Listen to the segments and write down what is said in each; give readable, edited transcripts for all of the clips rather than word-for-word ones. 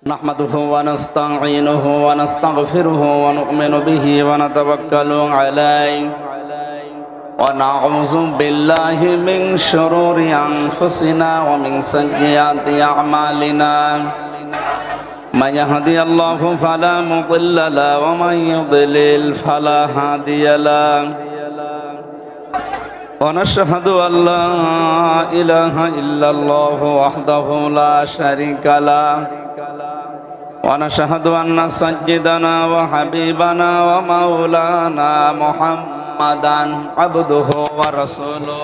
نحمده ونستعينه ونستغفره ونؤمن به ونتوكل عليه ونعوذ بالله من شرور أنفسنا ومن سيئات أعمالنا من يهدي الله فلا مضل له ومن يضلل فلا هادي له ونشهد أن لا إله إلا الله وحده لا شريك له ونشهد أن سيدنا وحبيبنا ومولانا محمدا عبده ورسوله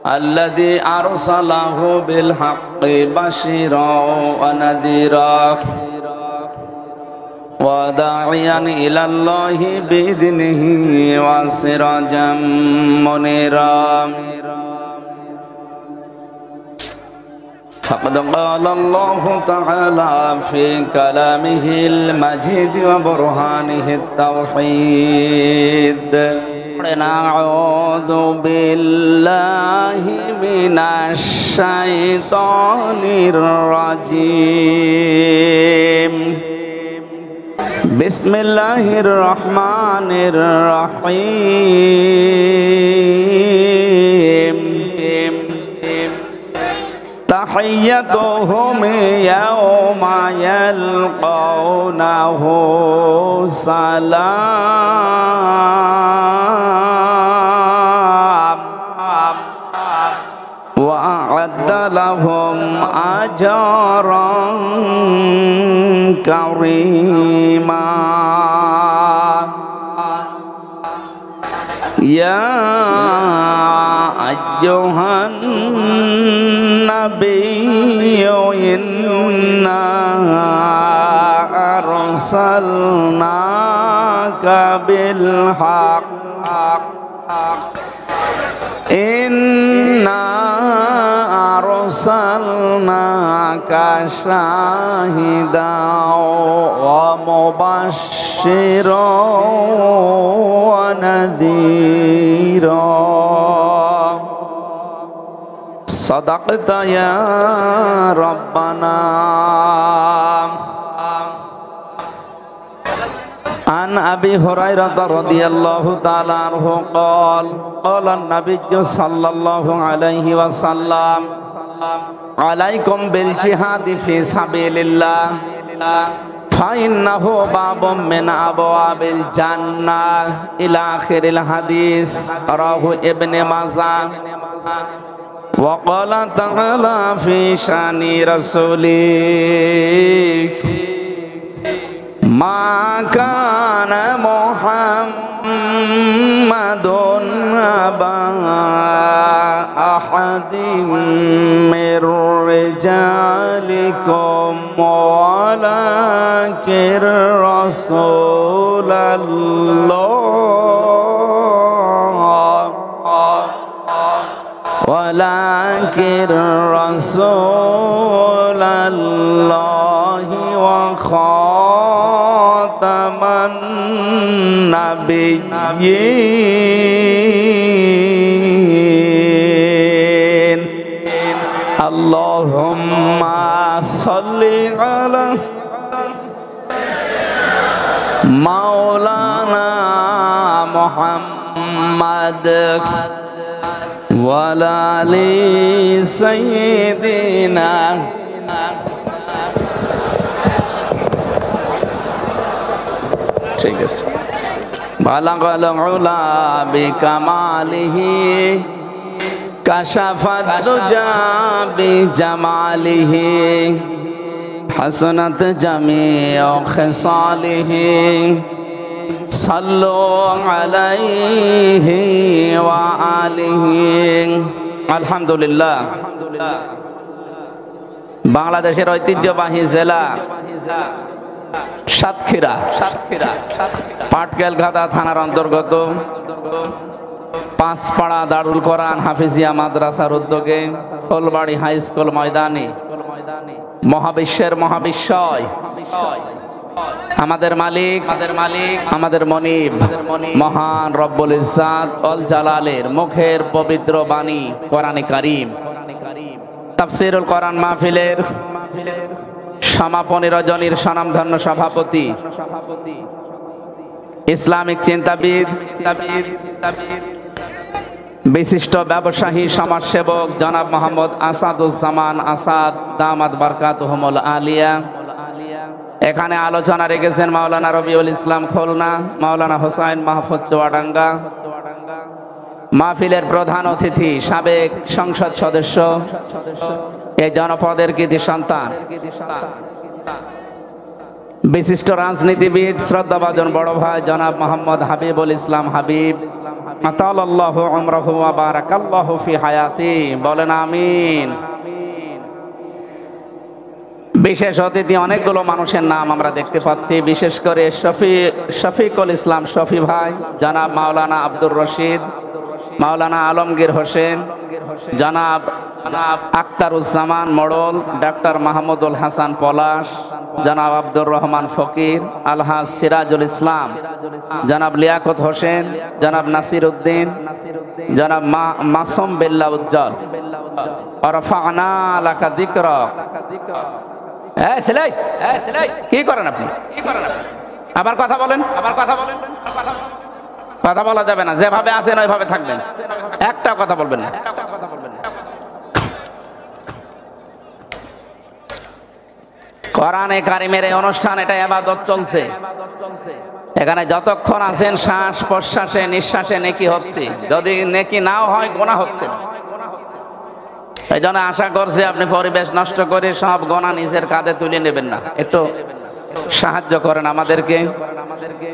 الذي أرسله بالحق بشيرا ونذيرا وداعيا إلى الله بإذنه وسراجا منيرا فقد قال الله تعالى في كلامه المجيد وبرهانه التوحيد نعوذ بالله من الشيطان الرجيم بسم الله الرحمن الرحيم تحيتهم يوم يلقونه سلام وأعد لهم أجرا كريما يا أيها النبي إنا أرسلناك بالحق إنا أرسلناك شاهدا ومبشرا ونذيرا صدقت يا ربنا عن أبي هريرة رضي الله تعالى عنه قال قال النبي صلى الله عليه وسلم عليكم بالجهاد في سبيل الله فإنه باب من أبواب الجنة إلى آخر الحديث رواه ابن ماجه وقال تعالى في شأن رسوله ما كان محمد أبا أحد من رجالكم ولكن رسول الله ولكن رسول الله وخاتم النبيين اللهم صل على مولانا محمد وعلى آل سيدنا ঠিক আছে বালাগাল উলা বিকামালিহি কাশাফাত দুজা বিজামালিহি হাসানাত জামিউ খিসালিহি সাল্লু আলাইহি ওয়া আলিহি আলহামদুলিল্লাহ বাংলাদেশের ঐতিহ্যবাহী জেলা সাতক্ষীরা পাটকেলঘাটা থানার অন্তর্গত পাঁচপাড়া দারুল কোরআন হাফিজিয়া মাদ্রাসার উদ্যোগে ফুলবাড়ি হাই স্কুল ময়দানে মহাবিশ্বের মহাবিশ্বয় আমাদের মালিক আমাদের মনিব মহান রব্বুল ইজ্জাত অল জালালের মুখের পবিত্র বাণী কোরআনে কারীম তাফসীরুল কোরআন মাহফিলের সমাপনী রজনীর স্বনামধন্য সভাপতি, ইসলামিক চিন্তাবিদ, বিশিষ্ট ব্যবসায়ী সমাজসেবক জনাব মোহাম্মদ আসাদুজ্জামান আসাদ দামাত বারকাতুহুমুল আলিয়া। এখানে আলোচনা রেখেছেন মাওলানা রবিউল ইসলাম খুলনা, মাওলানা হোসাইন মাহফুজ চুয়াডাঙ্গা। মাহফিলের প্রধান অতিথি সাবেক সংসদ সদস্য, এই জনপদের কৃতি সন্তান, বিশিষ্ট রাজনীতিবিদ শ্রদ্ধাভাজন বড় ভাই জনাব মোহাম্মদ হাবিবুল ইসলাম হাবিব। আতালাল্লাহু উমরাহু ওয়া বারাকাল্লাহু ফি হায়াতি, বলেন আমিন। বিশেষ অতিথি অনেকগুলো মানুষের নাম আমরা দেখতে পাচ্ছি, বিশেষ করে শফিকুল ইসলাম শফি ভাই, জনাব মাওলানা আব্দুর রশিদ, মাওলানা আলমগীর হোসেন, জনাব আখতারুজ্জামান মোড়ল, ডাক্তার মাহমুদুল হাসান পলাশ, জনাব আব্দুর রহমান ফকির, আলহাজ সিরাজুল ইসলাম, জনাব লিয়াকত হোসেন, জনাব নাসির উদ্দিন, জনাব মাসুম বিল্লাহ উজ্জ্বল। ওয়ারফা'না লাকা যিকরাক। কি করেন আপনি? আবার কথা বলেন, কথা বলা যাবে না, যেভাবে আছেন ওইভাবে থাকবেন, একটা কথা বলবেন না। কোরআনে কারিমের এই অনুষ্ঠান, এটা ইবাদত চলছে। এখানে যতক্ষণ আছেন শ্বাস প্রশ্বাসে নিঃশ্বাসে নেকি হচ্ছে, যদি নেকি নাও হয় গুনাহ হচ্ছে। এই জন্য আশা করছি আপনি পরিবেশ নষ্ট করে সব গোনা নিজের কাঁধে তুলে নেবেন না, একটু সাহায্য করেন আমাদেরকে।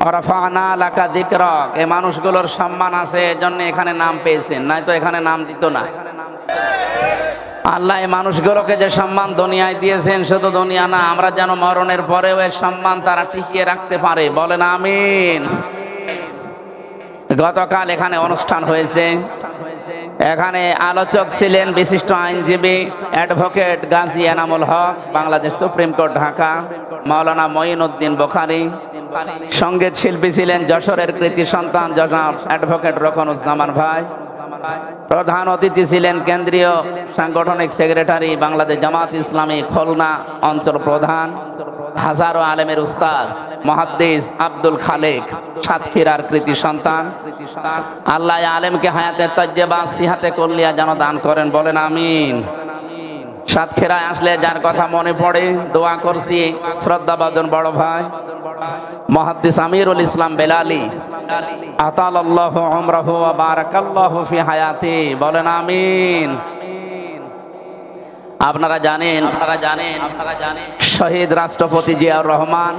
ওয়ারফা'না লাকা যিকরাক, এই মানুষগুলোর সম্মান আছে, এজন্য এখানে নাম পেয়েছেন, নাই তো এখানে নাম দিত না। আল্লাহ এই মানুষগুলোকে যে সম্মান দুনিয়ায় দিয়েছেন, শুধু দুনিয়া না, আমরা যেন মরণের পরেও এই সম্মান তারা টিকিয়ে রাখতে পারে, বলেন আমিন। গতকাল এখানে অনুষ্ঠান হয়েছে, এখানে আলোচক ছিলেন বিশিষ্ট আইনজীবী advocate Gazi Enamul Haque, Bangladesh supreme court Dhaka, মাওলানা মঈনুদ্দিন বুখারী। সঙ্গীত শিল্পী ছিলেন যশোরের কৃতি সন্তান জনাব অ্যাডভোকেট রকনুজ্জামান ভাই। প্রধান অতিথি ছিলেন কেন্দ্রীয় সাংগঠনিক সেক্রেটারি বাংলাদেশ জামাত ইসলামী খুলনা অঞ্চল প্রধান, হাজারো আলেমের উস্তাদ মুহাদ্দিস আব্দুল খালেক, সাতক্ষীরার কৃতি সন্তান। আল্লাহ আলেমকে হায়াতে তাজ্জেবা সিহাতে কুল্লিয়া যেন দান করেন, বলেন আমিন। সাতক্ষীরায় আসলে যার কথা মনে পড়ে দোয়া করছি, শ্রদ্ধাভাজন বড় ভাই মুহাদ্দিস আমিরুল ইসলাম বেলালী, আতালাল্লাহু উমরাহু ওয়া বারাকাল্লাহু ফি হায়াতি, বলেন আমিন। আপনারা জানেন শহীদ রাষ্ট্রপতি জিয়াউর রহমান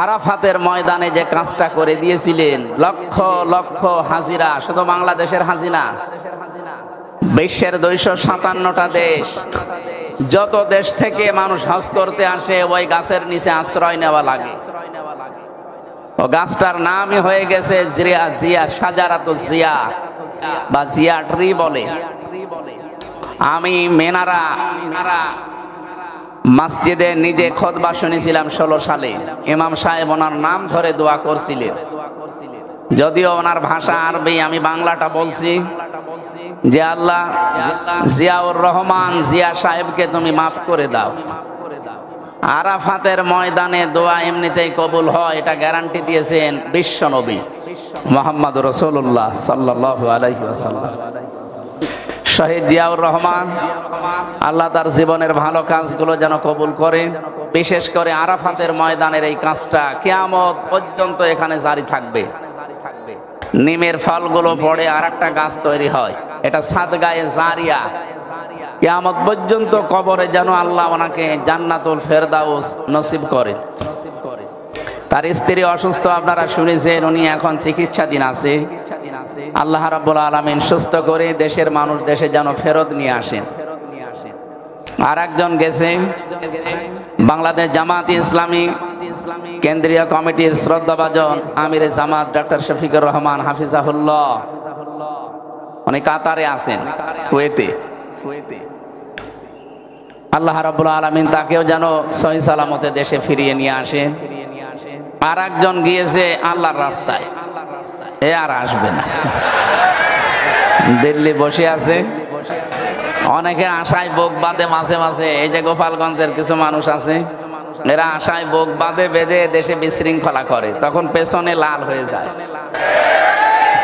আরাফাতের ময়দানে যে কাজটা করে দিয়েছিলেন, লক্ষ লক্ষ হাজিরা, শুধু বাংলাদেশের হাজিরা, বিশ্বের 257টা দেশ, যত দেশ থেকে মানুষ হজ করতে আসে ওই গাছের নিচে আশ্রয় নেওয়া লাগে। ও গাছটার নামই হয়ে গেছে জিয়া, শাজারাতুজ জিয়া বা জিয়া ট্রি বলে। আমি মেনারা মসজিদে নিজে খুতবা শুনেছিলাম 16 সালে। ইমাম সাহেব ওনার নাম ধরে দোয়া করছিলেন, যদিও ওনার ভাষা আরবি, আমি বাংলাটা বলছি, যে আল্লাহ জিয়াউর রহমান জিয়া সাহেবকে তুমি মাফ করে দাও। আরাফাতের ময়দানে দোয়া এমনিতেই কবুল হয়, এটা গ্যারান্টি দিয়েছেন বিশ্ব নবী মুহাম্মদ রাসূলুল্লাহ সাল্লাল্লাহু আলাইহি ওয়াসাল্লাম। শহীদ জিয়াউর রহমান, আল্লাহ তার জীবনের ভালো কাজগুলো যেন কবুল করে, বিশেষ করে আরাফাতের ময়দানের এই কাজটা কিয়ামত পর্যন্ত এখানে জারি থাকবে। নিমের ফলগুলো পড়ে আর একটা গাছ তৈরি হয়, এটা সাদগায়ে জারিয়া। কিয়ামত পর্যন্ত কবরে যেন আল্লাহ ওনাকে জান্নাতুল ফেরদাউস নসিব করে। তার স্ত্রী অসুস্থ, আপনারা শুনেছেন, উনি এখন চিকিৎসাধীন আছে। আল্লাহ রাব্বুল আলামিন সুস্থ করে দেশের মানুষ দেশে যেন ফেরত নিয়ে আসেন। আর একজন গেছে বাংলাদেশ জামাত ইসলামী কেন্দ্রীয় কমিটির শ্রদ্ধাভাজন আমিরে জামাত ডক্টর শফিকুর রহমান হাফিজাহুল্লাহ, উনি কাতারে আছেন, কুয়েতে। আল্লাহ রাব্বুল আলামিন তাকেও যেন সহি সালামতে দেশে ফিরিয়ে নিয়ে আসেন। আর একজন গিয়েছে আল্লাহর রাস্তায়, এ আর আসবে না, দিল্লি বসে আছে। অনেকে আশায় বুক বাঁধে মাঝে মাঝে, এই যে গোপালগঞ্জের কিছু মানুষ আছে, এরা আশায় বুক বাঁধে বেঁধে দেশে বিশৃঙ্খলা করে, তখন পেছনে লাল হয়ে যায়।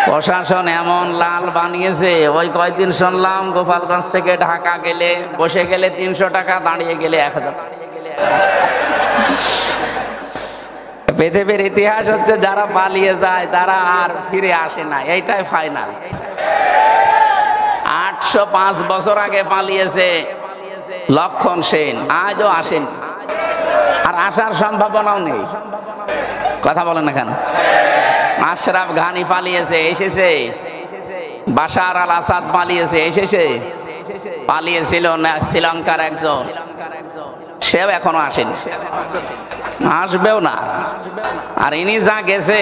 প্রশাসন এমন লাল বানিয়েছে, ওই কয়েকদিন শুনলাম গোপালগঞ্জ থেকে ঢাকা গেলে বসে গেলে 300 টাকা, দাঁড়িয়ে গেলে 1000 টাকা। পৃথিবীর ইতিহাস হচ্ছে যারা পালিয়ে যায় তারা আর ফিরে আসে না, এইটাই ফাইনাল। 805 বছর আগে পালিয়েছে লক্ষণ সেন, আজও আসেন, আর আসার সম্ভাবনাও নেই। কথা বলেন না কেন? আশরাফ ঘানি পালিয়েছে, এসেছে। বাশার আল আসাদ পালিয়েছে, এসেছে। পালিয়েছিল না শ্রীলঙ্কার একজন, সেও এখনো আসেনি, আসবেও না। আর ইনি যা গেছে,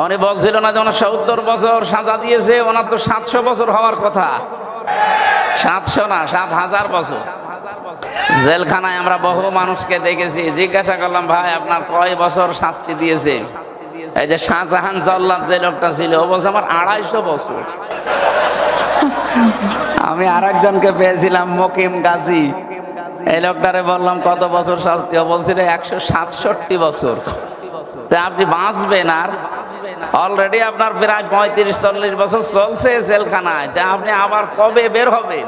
উনি বলছিল না যে 70 বছর সাজা দিয়েছে, ওনার তো 700 বছর হওয়ার কথা। 700 না, 7000 বছর জেলখানায়। আমরা বহু মানুষকে দেখেছি, জিজ্ঞাসা করলাম ভাই আপনার কয় বছর শাস্তি দিয়েছে? এই যে শাহজাহান জল্লাদ যে লোকটা ছিল, ও বলছে আমার 250 বছর। আমি আরেকজনকে পেয়েছিলাম মকিম গাজী, এই লোকটারে বললাম কত বছর শাস্তি, ও বলছিল 167 বছর। তা আপনি বাঁচবেন? আর অলরেডি আপনার প্রায় 35-40 বছর চলছে জেলখানায়, তা আপনি আবার কবে বের হবেন?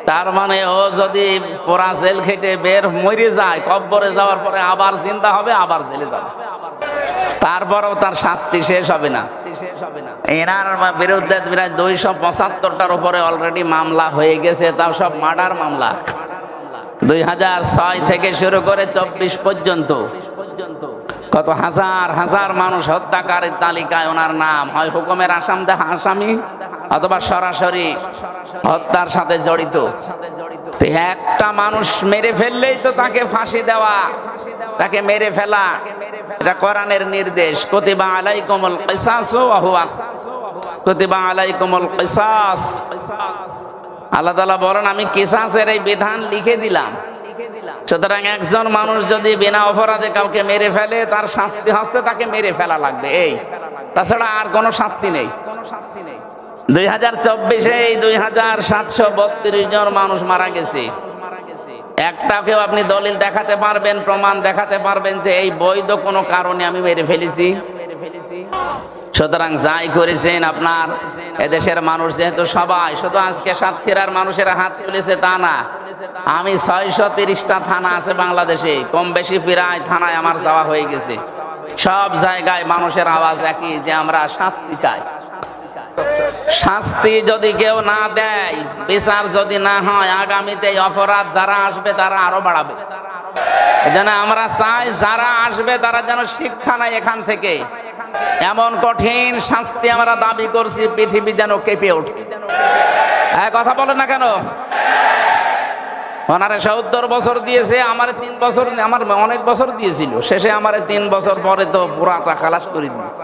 তার মানে ও যদি পোড়া জেল খেটে বের মরে যায়, কব্বরে যাওয়ার পরে আবার জিন্দা হবে, আবার জেলে যাবে, তারপরেও তার শাস্তি শেষ হবে না। এনার বিরুদ্ধে 275টার উপরে অলরেডি মামলা হয়ে গেছে, তাও সব মার্ডার মামলা। 2006 থেকে শুরু করে 24 পর্যন্ত কত হাজার হাজার মানুষ হত্যাকারীর তালিকায় ওনার নাম, হয় হুকুমের আসামি অথবা সরাসরি হত্যার সাথে জড়িত। একটা মানুষ মেরে ফেললেই তো তাকে ফাঁসি দেওয়া, তাকে মেরে ফেলা, এটা কোরআনের নির্দেশ। কুতিবা আলাইকুমুল কিসাসু ওয়া হুয়া কুতিবা আলাইকুমুল কিসাস। আল্লাহ তাআলা বলেন আমি কিসাসের এই বিধান লিখে দিলাম। সুতরাং একজন মানুষ যদি বিনা অপরাধে কাউকে মেরে ফেলে, তার শাস্তি হচ্ছে তাকে মেরে ফেলা লাগবে, এই, তাছাড়া আর কোনো শাস্তি নেই। 2024-এ 2732 জন মানুষ মারা গেছে। একটাকেও আপনি দলিল দেখাতে পারবেন, প্রমাণ দেখাতে পারবেন যে এই বৈধ কোনো কারণে আমি মেরে ফেলেছি? সুতরাং যাই করেছেন আপনার এদেশের মানুষ, যেহেতু সবাই, শুধু আজকে সাতক্ষীরার মানুষেরা হাত তুলেছে তা না, আমি 630টা থানা আছে বাংলাদেশে, কম বেশি প্রায় থানায় আমার যাওয়া হয়ে গেছে। সব জায়গায় মানুষের আওয়াজ একই, যে আমরা শাস্তি চাই। শাস্তি যদি কেউ না দেয়, বিচার যদি না হয়, আগামীতে অপরাধ যারা আসবে তারা আরো বাড়াবে। এজন্য আমরা চাই যারা আসবে তারা যেন শিক্ষা নেয় এখান থেকে। এমন কঠিন শাস্তি আমরা দাবি করছি, পৃথিবী যেন কেঁপে ওঠে। কথা বলেন না কেন? ওনারে 70 বছর দিয়েছে, আমার 3 বছর, আমার অনেক বছর দিয়েছিল, শেষে আমার 3 বছর পরে তো পুরাটা খালাস করে দিয়েছে।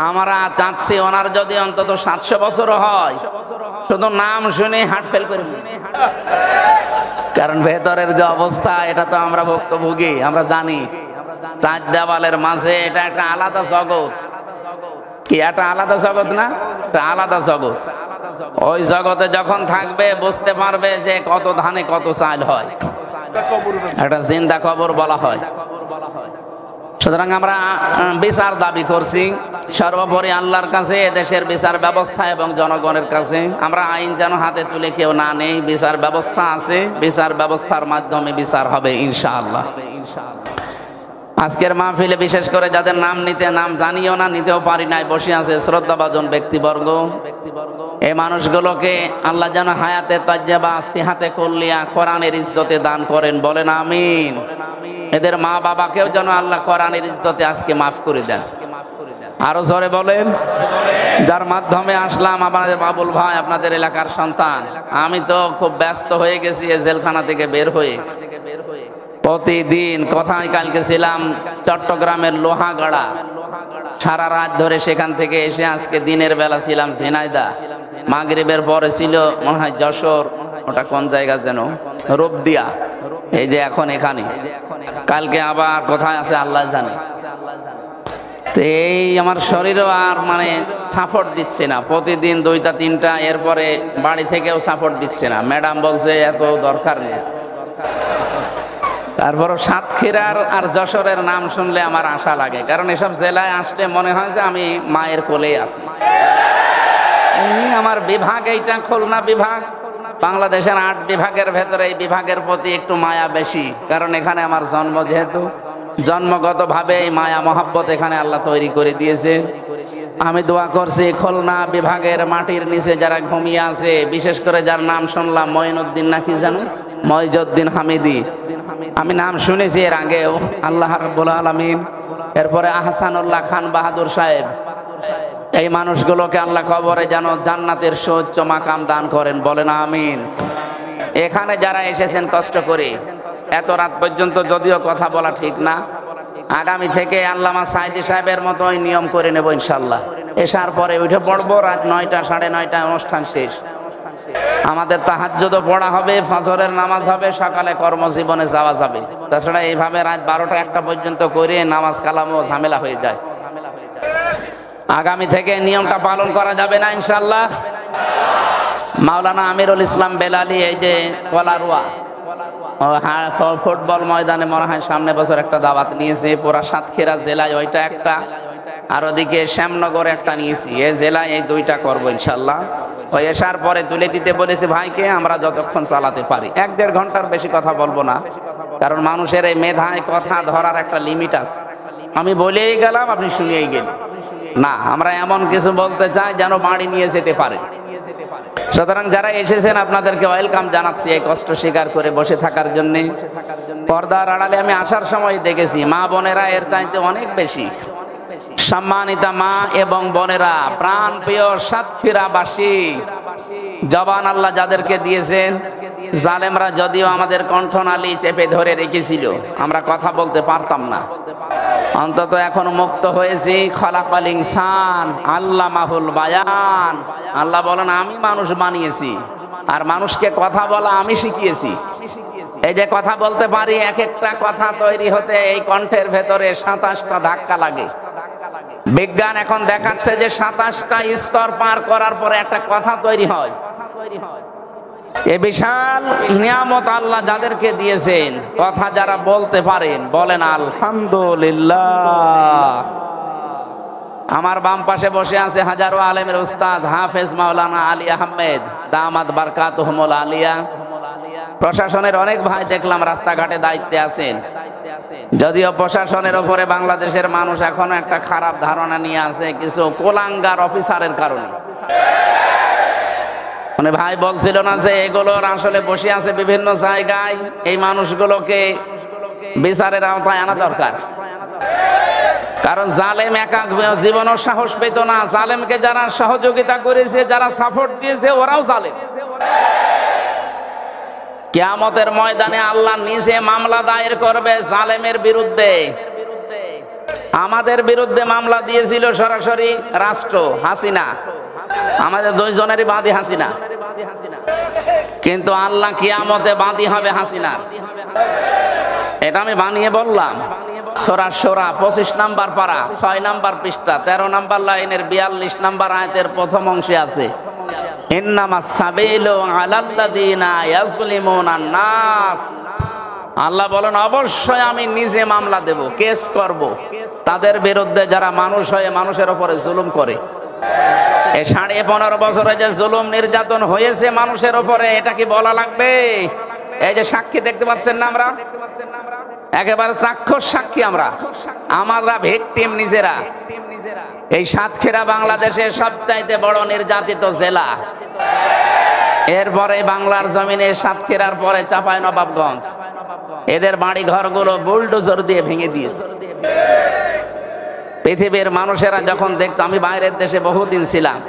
আমরা চাচ্ছি ওনার যদি অন্তত 700 বছর হয়, শুধু নাম শুনে হার্ট ফেল করে, কারণ ভেতরের যে অবস্থা এটা তো আমরা ভুক্তভোগী, আমরা জানি। 4 দেওয়ালের মাঝে এটা একটা আলাদা জগৎ। কি একটা আলাদা জগৎ না? একটা আলাদা জগৎ। ওই জগতে যখন থাকবে বুঝতে পারবে যে কত ধানে কত চাল হয়, একটা জিন্দা কবর বলা হয়। সুতরাং আমরা বিচার দাবি করছি সর্বোপরি আল্লাহর কাছে, এদেশের বিচার ব্যবস্থা এবং জনগণের কাছে। আমরা আইন যেন হাতে তুলে কেউ না নেই, বিচার ব্যবস্থা আছে, বিচার ব্যবস্থার মাধ্যমে বিচার হবে ইনশাআল্লাহ। আজকের মাহফিলে বিশেষ করে যাদের নাম নাম জানিও না, নিতেও পারি নাই, বসে আছে শ্রদ্ধাভাজন ব্যক্তিবর্গ। এই মানুষগুলোকে আল্লাহ যেন হায়াতে তাজ্জাবা সিহাতে কুল্লিয়া কোরআনের ইজ্জতে দান করেন, বলেন আমিন। এদের মা বাবাকেও যেন আল্লাহ কোরআনের ইজ্জতে আজকে মাফ করে দেন, আরো জোরে বলেন। যার মাধ্যমে আসলাম, আমাদের বাবুল ভাই, আপনাদের এলাকার সন্তান। আমি তো খুব ব্যস্ত হয়ে গেছি এই জেলখানা থেকে বের হয়ে। প্রতিদিন কোথায়, কালকে ছিলাম চট্টগ্রামের লোহাগাড়া, সারা রাত ধরে সেখান থেকে এসে আজকে দিনের বেলা ছিলাম ঝিনাইদহ, মাগরিবের পরে ছিল মনে হয় যশোর, ওটা কোন জায়গা যেন, রূপদিয়া, এই যে এখন এখানে, কালকে আবার কোথায় আছে আল্লাহ জানে। তো এই আমার শরীরও আর মানে সাপোর্ট দিচ্ছে না, প্রতিদিন 2টা 3টা, এরপরে বাড়ি থেকেও সাপোর্ট দিচ্ছে না। ম্যাডাম বলছে এত দরকার নেই। তারপরও সাতক্ষীরার আর যশোরের নাম শুনলে আমার আশা লাগে, কারণ এসব জেলায় আসলে মনে হয় যে আমি মায়ের কোলেই আছি। আমার বিভাগ এইটা খুলনা বিভাগ, বাংলাদেশের 8 বিভাগের ভেতরে এই বিভাগের প্রতি একটু মায়া বেশি, কারণ এখানে আমার জন্ম, যেহেতু জন্মগতভাবে এই মায়া মহাব্বত এখানে আল্লাহ তৈরি করে দিয়েছে। আমি দোয়া করছি খুলনা বিভাগের মাটির নিচে যারা ঘুমিয়ে আছে, বিশেষ করে যার নাম শুনলাম মঈনুদ্দিন নাকি জানো, মঈজউদ্দিন হামিদি, আমি নাম শুনেছি এর আগেও, আল্লাহ রাব্বুল আলামিন, এরপরে আহসানুল্লাহ খান বাহাদুর সাহেব, এই মানুষগুলোকে আল্লাহ কবরে যেন জান্নাতের সুউচ্চ মাকাম দান করেন, বলেন আমিন। এখানে যারা এসেছেন কষ্ট করে এত রাত পর্যন্ত, যদিও কথা বলা ঠিক না, আগামী থেকে আল্লামা সাইদি সাহেবের মতোই নিয়ম করে নেব ইনশাল্লাহ। এসার পরে উঠে পড়বো, রাত 9টা 9:30 অনুষ্ঠান শেষ। আমাদের তাহাজ্জুদও পড়া হবে, ফজরের নামাজ হবে, সকালে কর্মজীবনে যাওয়া যাবে। তাছাড়া এইভাবে রাত 12টা 1টা পর্যন্ত করে নামাজ কালামও ঝামেলা হয়ে যায়। আগামী থেকে নিয়মটা পালন করা যাবে না ইনশাল্লাহ। মাওলানা আমিরুল ইসলাম বেলালি এই যে কলারুয়া ফুটবল ময়দানে মনে হয় সামনে বছর একটা দাওয়াত নিয়েছে, পুরা সাতক্ষীরা জেলায় ওইটা একটা, আর ওদিকে শ্যামনগরে একটা নিয়েছি। এই জেলায় এই 2টা করবো ইনশাল্লাহ। ওই এসার পরে তুলে দিতে বলেছি ভাইকে, আমরা যতক্ষণ চালাতে পারি, 1-1.5 ঘন্টার বেশি কথা বলবো না, কারণ মানুষের এই মেধায় কথা ধরার একটা লিমিট আছে। আমি বলেই গেলাম, আপনি শুনিয়েই গেলেন না, আমরা এমন কিছু বলতে চাই যেন বাড়ি নিয়ে যেতে পারে। সুতরাং যারা এসেছেন আপনাদেরকে ওয়েলকাম জানাচ্ছি, এই কষ্ট স্বীকার করে বসে থাকার জন্য। পর্দার আড়ালে আমি আসার সময় দেখেছি মা বোনেরা এর চাইতে অনেক বেশি সম্মানিতা, মা এবং বোনেরা, প্রাণ প্রিয় সাতক্ষীরাবাসী, জবান আল্লাহ যাদেরকে দিয়েছেন। জালেমরা যদিও আমাদের কণ্ঠনালী চেপে ধরে রেখেছিল, আমরা কথা বলতে পারতাম না, অন্তত এখন মুক্ত হয়েছি। খলাকাল ইনসান আল্লামাহুল বায়ান, আল্লাহ বলেন আমি মানুষ বানিয়েছি আর মানুষকে কথা বলা আমি শিখিয়েছি। এই যে কথা বলতে পারি, এক একটা কথা তৈরি হতে এই কণ্ঠের ভেতরে 27টা ধাক্কা লাগে। বিজ্ঞান এখন দেখাচ্ছে যে 27টা স্তর পার করার পরে একটা কথা তৈরি হয়। এই বিশাল নিয়ামত আল্লাহ যাদেরকে দিয়েছেন, কথা যারা বলতে পারেন, বলেন আলহামদুলিল্লাহ। আমার বাম পাশে বসে আছে হাজারো আলেমের উস্তাদ হাফেজ মাওলানা আলী আহমেদ দামাত বারকাতুহুমুল আলিয়া। প্রশাসনের অনেক ভাই দেখলাম রাস্তাঘাটে দায়িত্বে আছেন, যদিও প্রশাসনের উপরে বাংলাদেশের মানুষ এখনো একটা খারাপ ধারণা নিয়ে আছে কিছু কোলাঙ্গার অফিসারের কারণে। মানে ভাই বলছিল না যে এগুলোর আসলে বসে আছে বিভিন্ন জায়গায়, এই মানুষগুলোকে বিচারের আওতায় আনা দরকার। কারণ জালেম একা জীবনের সাহস পেত না, জালেমকে যারা সহযোগিতা করেছে, যারা সাপোর্ট দিয়েছে, ওরাও জালেম। কিয়ামতের ময়দানে আল্লাহ নিজে মামলা দায়ের করবে জালেমের বিরুদ্ধে। আমাদের বিরুদ্ধে মামলা দিয়েছিল সরাসরি রাষ্ট্র, হাসিনা, আমাদের 2 জনেরই বাদী হাসিনা, কিন্তু আল্লাহ কিয়ামতে বাদী হবে হাসিনার। এটা আমি বানিয়ে বললাম। সূরা সূরা 25 নম্বর পারা 6 নম্বর পৃষ্ঠা 13 নম্বর লাইনের 42 নম্বর আয়াতের প্রথম অংশে আছে, ইন্নামাস সাবিলু আলাল্লাযিনা ইয়াজলিমুনান নাস। আল্লাহ বলেন অবশ্যই আমি নিজে মামলা দেব, কেস করব তাদের বিরুদ্ধে যারা মানুষ হয়ে মানুষের উপরে জুলুম করে। এই 15.5 বছরে যে জুলুম নির্যাতন হয়েছে মানুষের উপরে, এটা কি বলা লাগবে? এই যে সাক্ষী দেখতে পাচ্ছেন না, আমরা একেবারে চাক্ষুষ সাক্ষী, আমরা ভিকটিম নিজেরা। এই সাতক্ষীরা বাংলাদেশের সবচাইতে বড় নির্যাতিত জেলা। এরপরে বাংলার জমিনে সাতক্ষীরার পরে চাঁপাইনবাবগঞ্জ, এদের বাড়ি ঘরগুলো বুলডোজার দিয়ে ভেঙে দিয়েছে। পৃথিবীর মানুষেরা যখন দেখতাম, আমি বাইরের দেশে বহুদিন ছিলাম,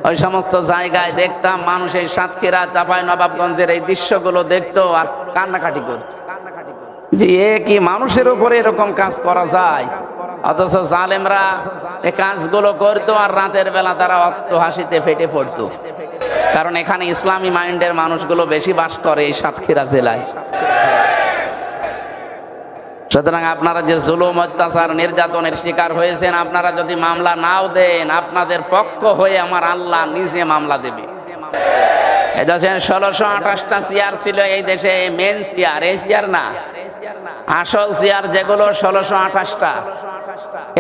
ওই সমস্ত জায়গায় দেখতাম মানুষ এই সাতক্ষীরা চাঁপাইনবাবগঞ্জের এই দৃশ্যগুলো দেখতো আর কান্নাকাটি করত যে এ কি মানুষের উপরে এরকম কাজ করা যায়। অথচ জালেমরা এই কাজগুলো করতো আর রাতের বেলা তারা অট্টহাসিতে ফেটে পড়তো, কারণ এখানে ইসলামী মাইন্ডের মানুষগুলো বেশি বাস করে এই সাতক্ষীরা জেলায়। সুতরাং আপনারা যে জুলুম অত্যাচার নির্যাতনের শিকার হয়েছেন, আপনারা যদি মামলা নাও দেন, আপনাদের পক্ষ হয়ে আমার আল্লাহ নিজে মামলা দেবে। এই দেশে 1628টা চেয়ার ছিল, এই দেশে মেন চেয়ার, এই চেয়ার না, আসল চেয়ার যেগুলো 1628টা,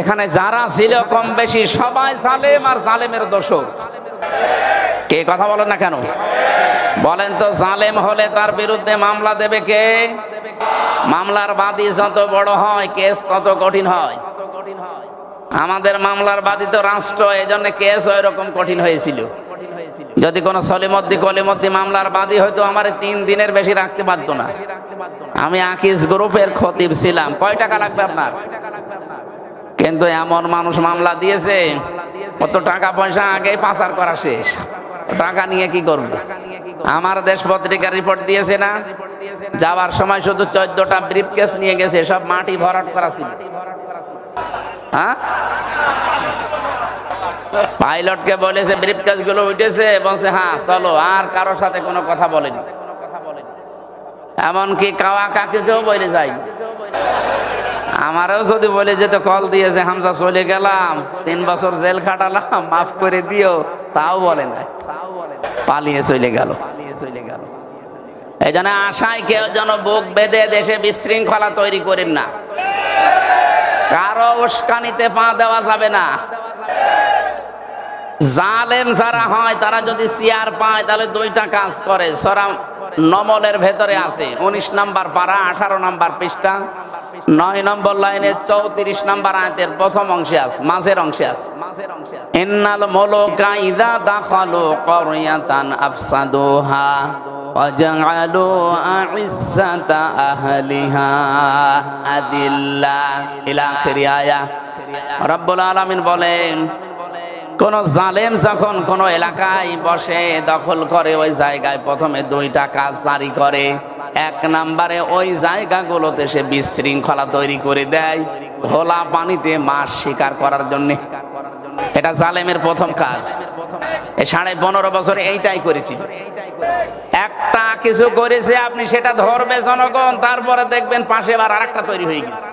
এখানে যারা ছিল কম বেশি সবাই জালেম আর জালেমের দোসর। কে কথা বলেন না কেন? বলেন তো, জালেম হলে তার বিরুদ্ধে মামলা দেবে কে? মামলার বাদী যত বড় হয় কেস তত কঠিন হয়। আমাদের মামলার বাদী তো রাষ্ট্র, এই জন্য কেস ওই রকম কঠিন হয়েছিল। যদি কোনো সলিমদ্দি কলিমদ্দি মামলার বাদী হয়তো আমার 3 দিনের বেশি রাখতে পারতো না। আমি আকিস গ্রুপের খতিব ছিলাম, কয় টাকা লাগবে আপনার? কিন্তু এমন মানুষ মামলা দিয়েছে, কত টাকা পয়সা আগেই পাচার করা শেষ, টাকা নিয়ে কি করবে? আমার দেশ পত্রিকা রিপোর্ট দিয়েছে না, যাওয়ার সময় শুধু 14টা ব্রিফকেস নিয়ে গেছে, সব মাটি ভরাট করা ছিল। হ্যাঁ, পাইলটকে বলেছে ব্রিফকেস গুলো উঠেছে, বলছে হ্যাঁ চলো, আর কারোর সাথে কোনো কথা বলেনি। এমনকি কাওয়া কাকুকেও বলে যাই, আমারও যদি বলে যেত কল দিয়েছে হামজা চলে গেলাম, 3 বছর জেল খাটালাম, মাফ করে দিও, তাও বলে না, পালিয়ে চলে গেল। এই জন্য আশায় কেউ যেন বুক বেঁধে দেশে বিশৃঙ্খলা তৈরি করেন না, কারো উস্কানিতে পা দেওয়া যাবে না। জালেম যারা হয় তারা যদি চেয়ার পায় তাহলে 2টা কাজ করে। সূরা নমলের ভেতরে আছে 19 নম্বর পারা 18 নম্বর পৃষ্ঠা 9 নম্বর লাইনে 34 নম্বর আয়াতের প্রথম অংশে আছে, মাঝের অংশে আছে, ইন্নাল মুলুকা ইযা দাখালু ক্বরিয়াতান আফসাদুহা ওয়াজআলু আ'ইজ্জাতা আহলিহা আদিল্লা ইলা আখির আয়া। রব্বুল আলামিন বলেন, কোন জালেম যখন কোন এলাকায় বসে দখল করে, ওই জায়গায় প্রথমে 2টা কাজ জারি করে। 1 নম্বরে ওই জায়গাগুলোতে সে বিশৃঙ্খলা তৈরি করে দেয়, ঘোলা পানিতে মাছ শিকার করার জন্য। এটা জালেমের প্রথম কাজ। এই 15.5 বছরে এইটাই করেছিল। একটা কিছু করেছে, আপনি সেটা ধরবে জনগণ, তারপরে দেখবেন পাশে আবার আরেকটা তৈরি হয়ে গেছে,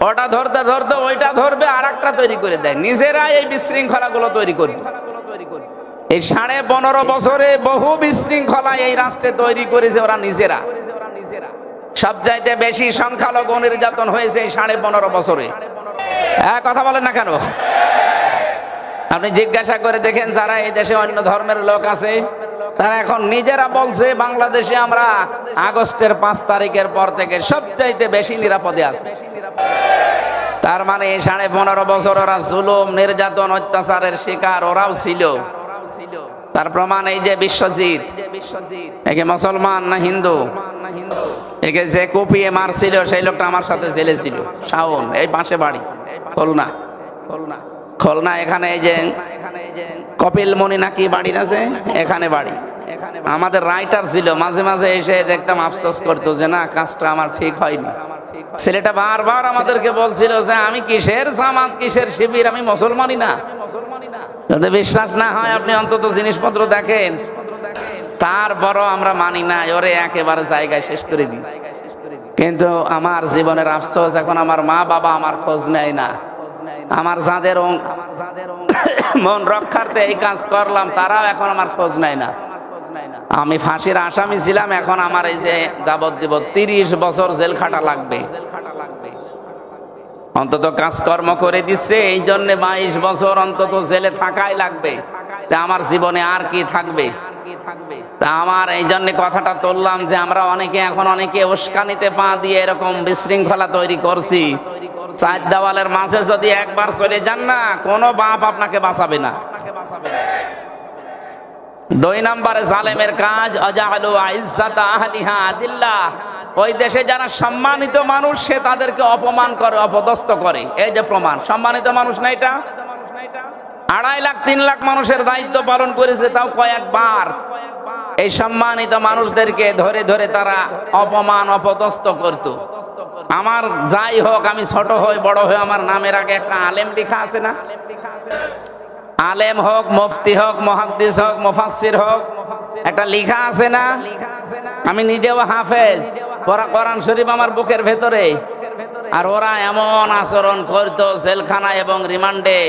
ওটা ধরতে ধরতে ওইটা ধরবে, আর একটা তৈরি করে দেয়। নিজেরাই এই বিশৃঙ্খলা গুলো তৈরি করবে। এই 15.5 বছরে বহু বিশৃঙ্খলা এই রাষ্ট্রে তৈরি করেছে ওরা নিজেরা। সবচাইতে বেশি সংখ্যালঘু নির্যাতন হয়েছে এই 15.5 বছরে। কথা বলেন না কেন? আপনি জিজ্ঞাসা করে দেখেন, যারা এই দেশে অন্য ধর্মের লোক আছে, তারা এখন নিজেরা বলছে বাংলাদেশে আমরা আগস্টের 5 তারিখের পর থেকে সবচাইতে বেশি নিরাপদে আছি। তার মানে এই 15.5 বছর ওরা জুলুম নির্যাতন অত্যাচারের শিকার ওরাও ছিল। তার প্রমাণ এই যে বিশ্বজিৎ, একে মুসলমান না হিন্দু, একে যে কুপিয়ে মারছিল সেই লোকটা আমার সাথে জেলে ছিল। শাওন, এই পাশে বাড়ি, খুলনা। এখানে এই যে কপিল মনি নাকি বাড়ি আছে, এখানে বাড়ি। আমাদের রাইটার ছিল, মাঝে মাঝে এসে দেখতাম আফসোস করতো যে না, কাজটা আমার ঠিক হয়নি। ছেলেটা বারবার আমাদেরকে বলছিল যে আমি কিসের জামাত, কিসের শিবির, আমি মুসলমানই না। যদি বিশ্বাস না হয় আপনি অন্তত জিনিসপত্র দেখেন। তারপরও আমরা মানি না, ওরে একেবারে জায়গায় শেষ করে দিয়েছি। কিন্তু আমার জীবনের আফসোস, এখন আমার মা বাবা আমার খোঁজ নেয় না। আমার যাদের মন রক্ষার্থে এই কাজ করলাম, তারাও এখন আমার খোঁজ নেয় না। আমি ফাঁসির আসামি ছিলাম, এখন আমার এই যে যাবজ্জীবন 30 বছর জেল খাটা লাগবে। অন্তত কাজকর্ম করে দিচ্ছে, এই জন্য 22 বছর অন্তত জেলে থাকাই লাগবে। তা আমার জীবনে আর কি থাকবে? তা আমার এই জন্য কথাটা তুললাম যে আমরা অনেকে উস্কানিতে পা দিয়ে এরকম বিশৃঙ্খলা তৈরি করছি। 4 দেওয়ালের মাঝে যদি একবার চলে যান না, কোনো বাপ আপনাকে বাঁচাবে না। 2 নম্বরে জালেমের কাজ, আজালু আইজ্জাতা আহলিহা আদিল্লা। ওই দেশে যারা সম্মানিত মানুষ, সে তাদেরকে অপমান করে, অপদস্থ করে। এই যে প্রমাণ, সম্মানিত মানুষ না এটা। 2.5 লাখ 3 লাখ মানুষের দায়িত্ব পালন করেছে, তাও কয়েকবার। এই সম্মানিত মানুষদেরকে ধরে ধরে তারা অপমান অপদস্থ করত। আমার যাই হোক, আমি ছোট হই বড় হই, আমার নামের আগে একটা আলেম লেখা আছে না? আলেম হোক, মুফতি হোক, মুহাদ্দিস হোক, মুফাসসির হোক, একটা লেখা আছে না? আমি নিজেও হাফেজ, কোরআন শরীফ আমার বুকের ভেতরে। আর ওরা এমন আচরণ করতো জেলখানা এবং রিমান্ডে,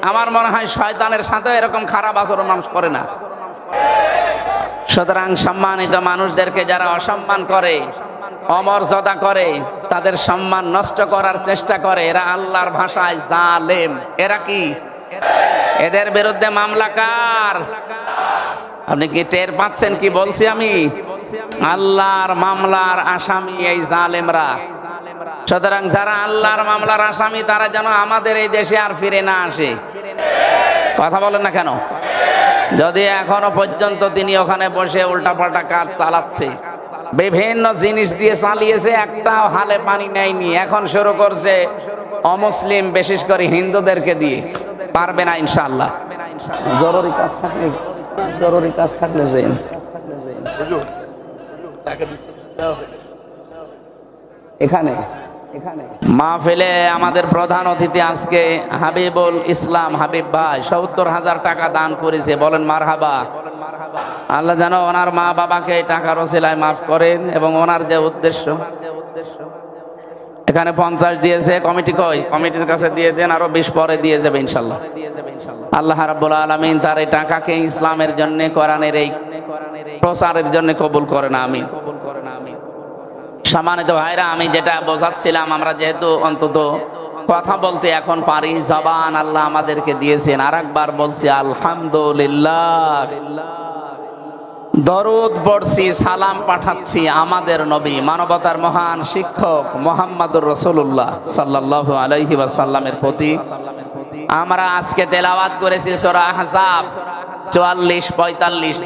আমার মনে হয় শয়তানের সাথে এরকম খারাপ আচরণ মানুষ করে না। সুতরাং সম্মানিত মানুষদেরকে যারা অসম্মান করে, অমর্যাদা করে, তাদের সম্মান নষ্ট করার চেষ্টা করে, এরা আল্লাহর ভাষায় জালেম। এরা কি? এদের বিরুদ্ধে মামলা কার? আপনি কি টের পাচ্ছেন কি বলছি আমি? আল্লাহর মামলার আসামি এই জালেমরা। সুতরাং যারা আল্লাহর মামলার আসামি তারা যেন আমাদের এই দেশে আর ফিরে না আসে। কথা বলেন না কেন? যদি এখনো পর্যন্ত তিনি ওখানে বসে উল্টাপাল্টা কাজ চালাচ্ছে, বিভিন্ন জিনিস দিয়ে চালিয়েছে, একটাও হালে পানি নেয়নি, এখন শুরু করছে অমুসলিম বিশেষ করে হিন্দুদেরকে দিয়ে। পারবে না ইনশাআল্লাহ। জরুরি কাজ থাকলে যেন এখানে মাহফিলে আমাদের প্রধান অতিথি আজকে হাবিবুল ইসলাম হাবিব ভাই ৭০,০০০ টাকা দান করেছে। বলেন মারহাবা। আল্লাহ যেন ওনার মা বাবাকে টাকার ওসিলায় মাফ করেন এবং ওনার যে উদ্দেশ্য, এখানে 50 দিয়েছে, কমিটি কই? কমিটির কাছে দিয়ে দেন, আরো 20 পরে দিয়ে যাবে ইনশাআল্লাহ। আল্লাহ রাব্বুল আলামিন তার এই টাকাকে ইসলামের জন্য, কোরআনের এই প্রচারের জন্য কবুল করেন, আমিন। সম্মানিত ভাইরা, আমি যেটা বোঝাচ্ছিলাম, আমরা যেহেতু অন্তত কথা বলতে এখন পারি, জবান আল্লাহ আমাদেরকে দিয়েছেন। আরেকবার বলছি আলহামদুলিল্লাহ। দরুদ পড়ছি, সালাম পাঠাচ্ছি আমাদের নবী, মানবতার মহান শিক্ষক মুহাম্মদুর রাসূলুল্লাহ সাল্লাল্লাহু আলাইহি ওয়াসাল্লামের প্রতি। আমরা আজকে তেলাওয়াত করেছি সূরা আহজাব 44-45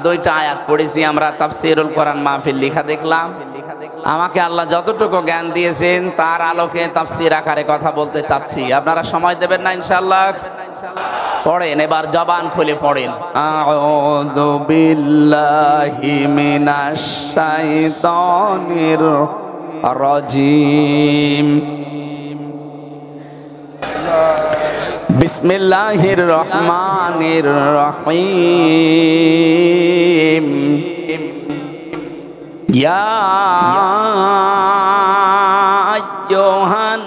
দুইটা আয়াত পড়েছি। আমরা তাফসীরুল কোরআন মাহফিল লেখা দেখলাম। আমাকে আল্লাহ যতটুকু জ্ঞান দিয়েছেন তার আলোকে তাফসীর আকারে কথা বলতে চাচ্ছি। আপনারা সময় দেবেন না ইনশাআল্লাহ? পড়েন, এবার জবান খুলে পড়েন। আউযু বিল্লাহি মিনাশ শাইতানির রাজিম। বিসমিল্লাহির রহমানির রহিম। ইয়া আইয়ুহান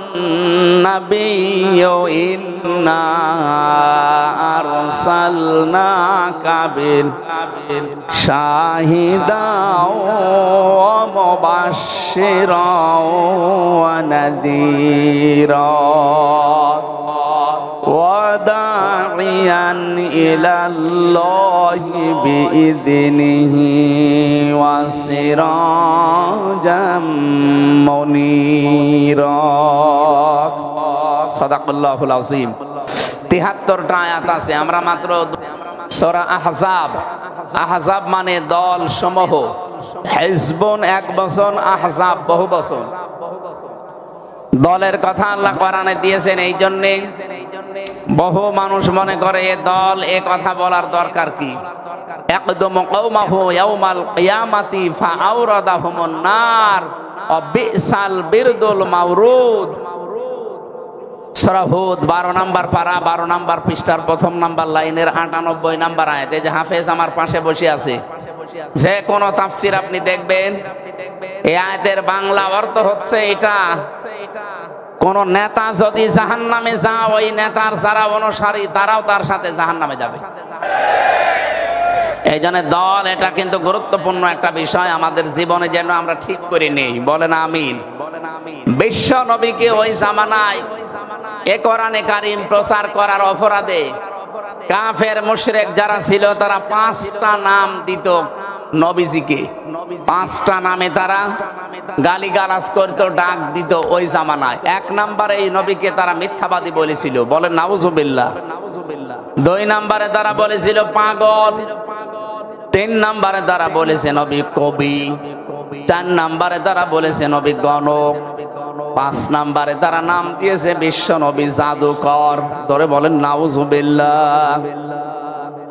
নাবিয়্যু ইন্না আরসালনাকা বিল শাহিদাও ওয়া মুবাশশিরাও ওয়া নাযীরা ওয়াদাইয়ান ইলাল্লাহি বিইযনিহি ওয়া সিরাজাম মুনীরা। সাদাকাল্লাহুল আযীম। ৭৩টা আয়াত আছে। আমরা মাত্র সূরা আহজাব। আহজাব মানে দল সমূহ। হিজবুন এক বচন, আহজাব বহু বচন। দলের কথা আল্লাহ কোরআনে দিয়েছেন এই জন্যে বহু মানুষ মনে করে এ দল, এ কথা বলার দরকার কি? ইয়াকদুমু কওমাহু ইয়াউমাল কিয়ামাতি ফাআওরাদাহুমুন নার ওয়া বিসাল বিরদুল মাওরুদ। সূরা হুদ 12 নম্বর পারা, 12 নম্বর পৃষ্ঠার ১ম নম্বর লাইনের ৯৮ নম্বর আয়াত। এই যে হাফেজ আমার পাশে বসে আছে, যে কোন তাফসীর আপনি দেখবেন এই আয়াতের বাংলা অর্থ হচ্ছে এটা: কোন নেতা যদি জাহান্নামে যায়, ওই নেতার যারা অনুসারী তারাও তার সাথে জাহান্নামে যাবে। এই জন্য দল এটা কিন্তু গুরুত্বপূর্ণ একটা বিষয় আমাদের জীবনে, যেন আমরা ঠিক করে নেই। বলেন আমিন। বিশ্ব নবীকে ওই জামানায় এ কোরআনে কারীম প্রচার করার অপরাধে কাফের মুশরিক যারা ছিল তারা 5টা নাম দিত নবীজিকে। 5টা নামে তারা গালিগালাজ করত, ডাক দিত ওই জামানায়। 1 নম্বরে এই নবীকে তারা মিথ্যাবাদী বলেছিল। বলেন নাউজুবিল্লাহ। 2 নম্বরে তারা বলেছিল পাগল। 3 নম্বরে তারা বলেছে নবী কবি। 4 নম্বরে তারা বলেছে নবী গণক। 5 নম্বরে তারা নাম দিয়েছে বিশ্ব নবী জাদুকর। ধরে বলেন নাউজুবিল্লাহ।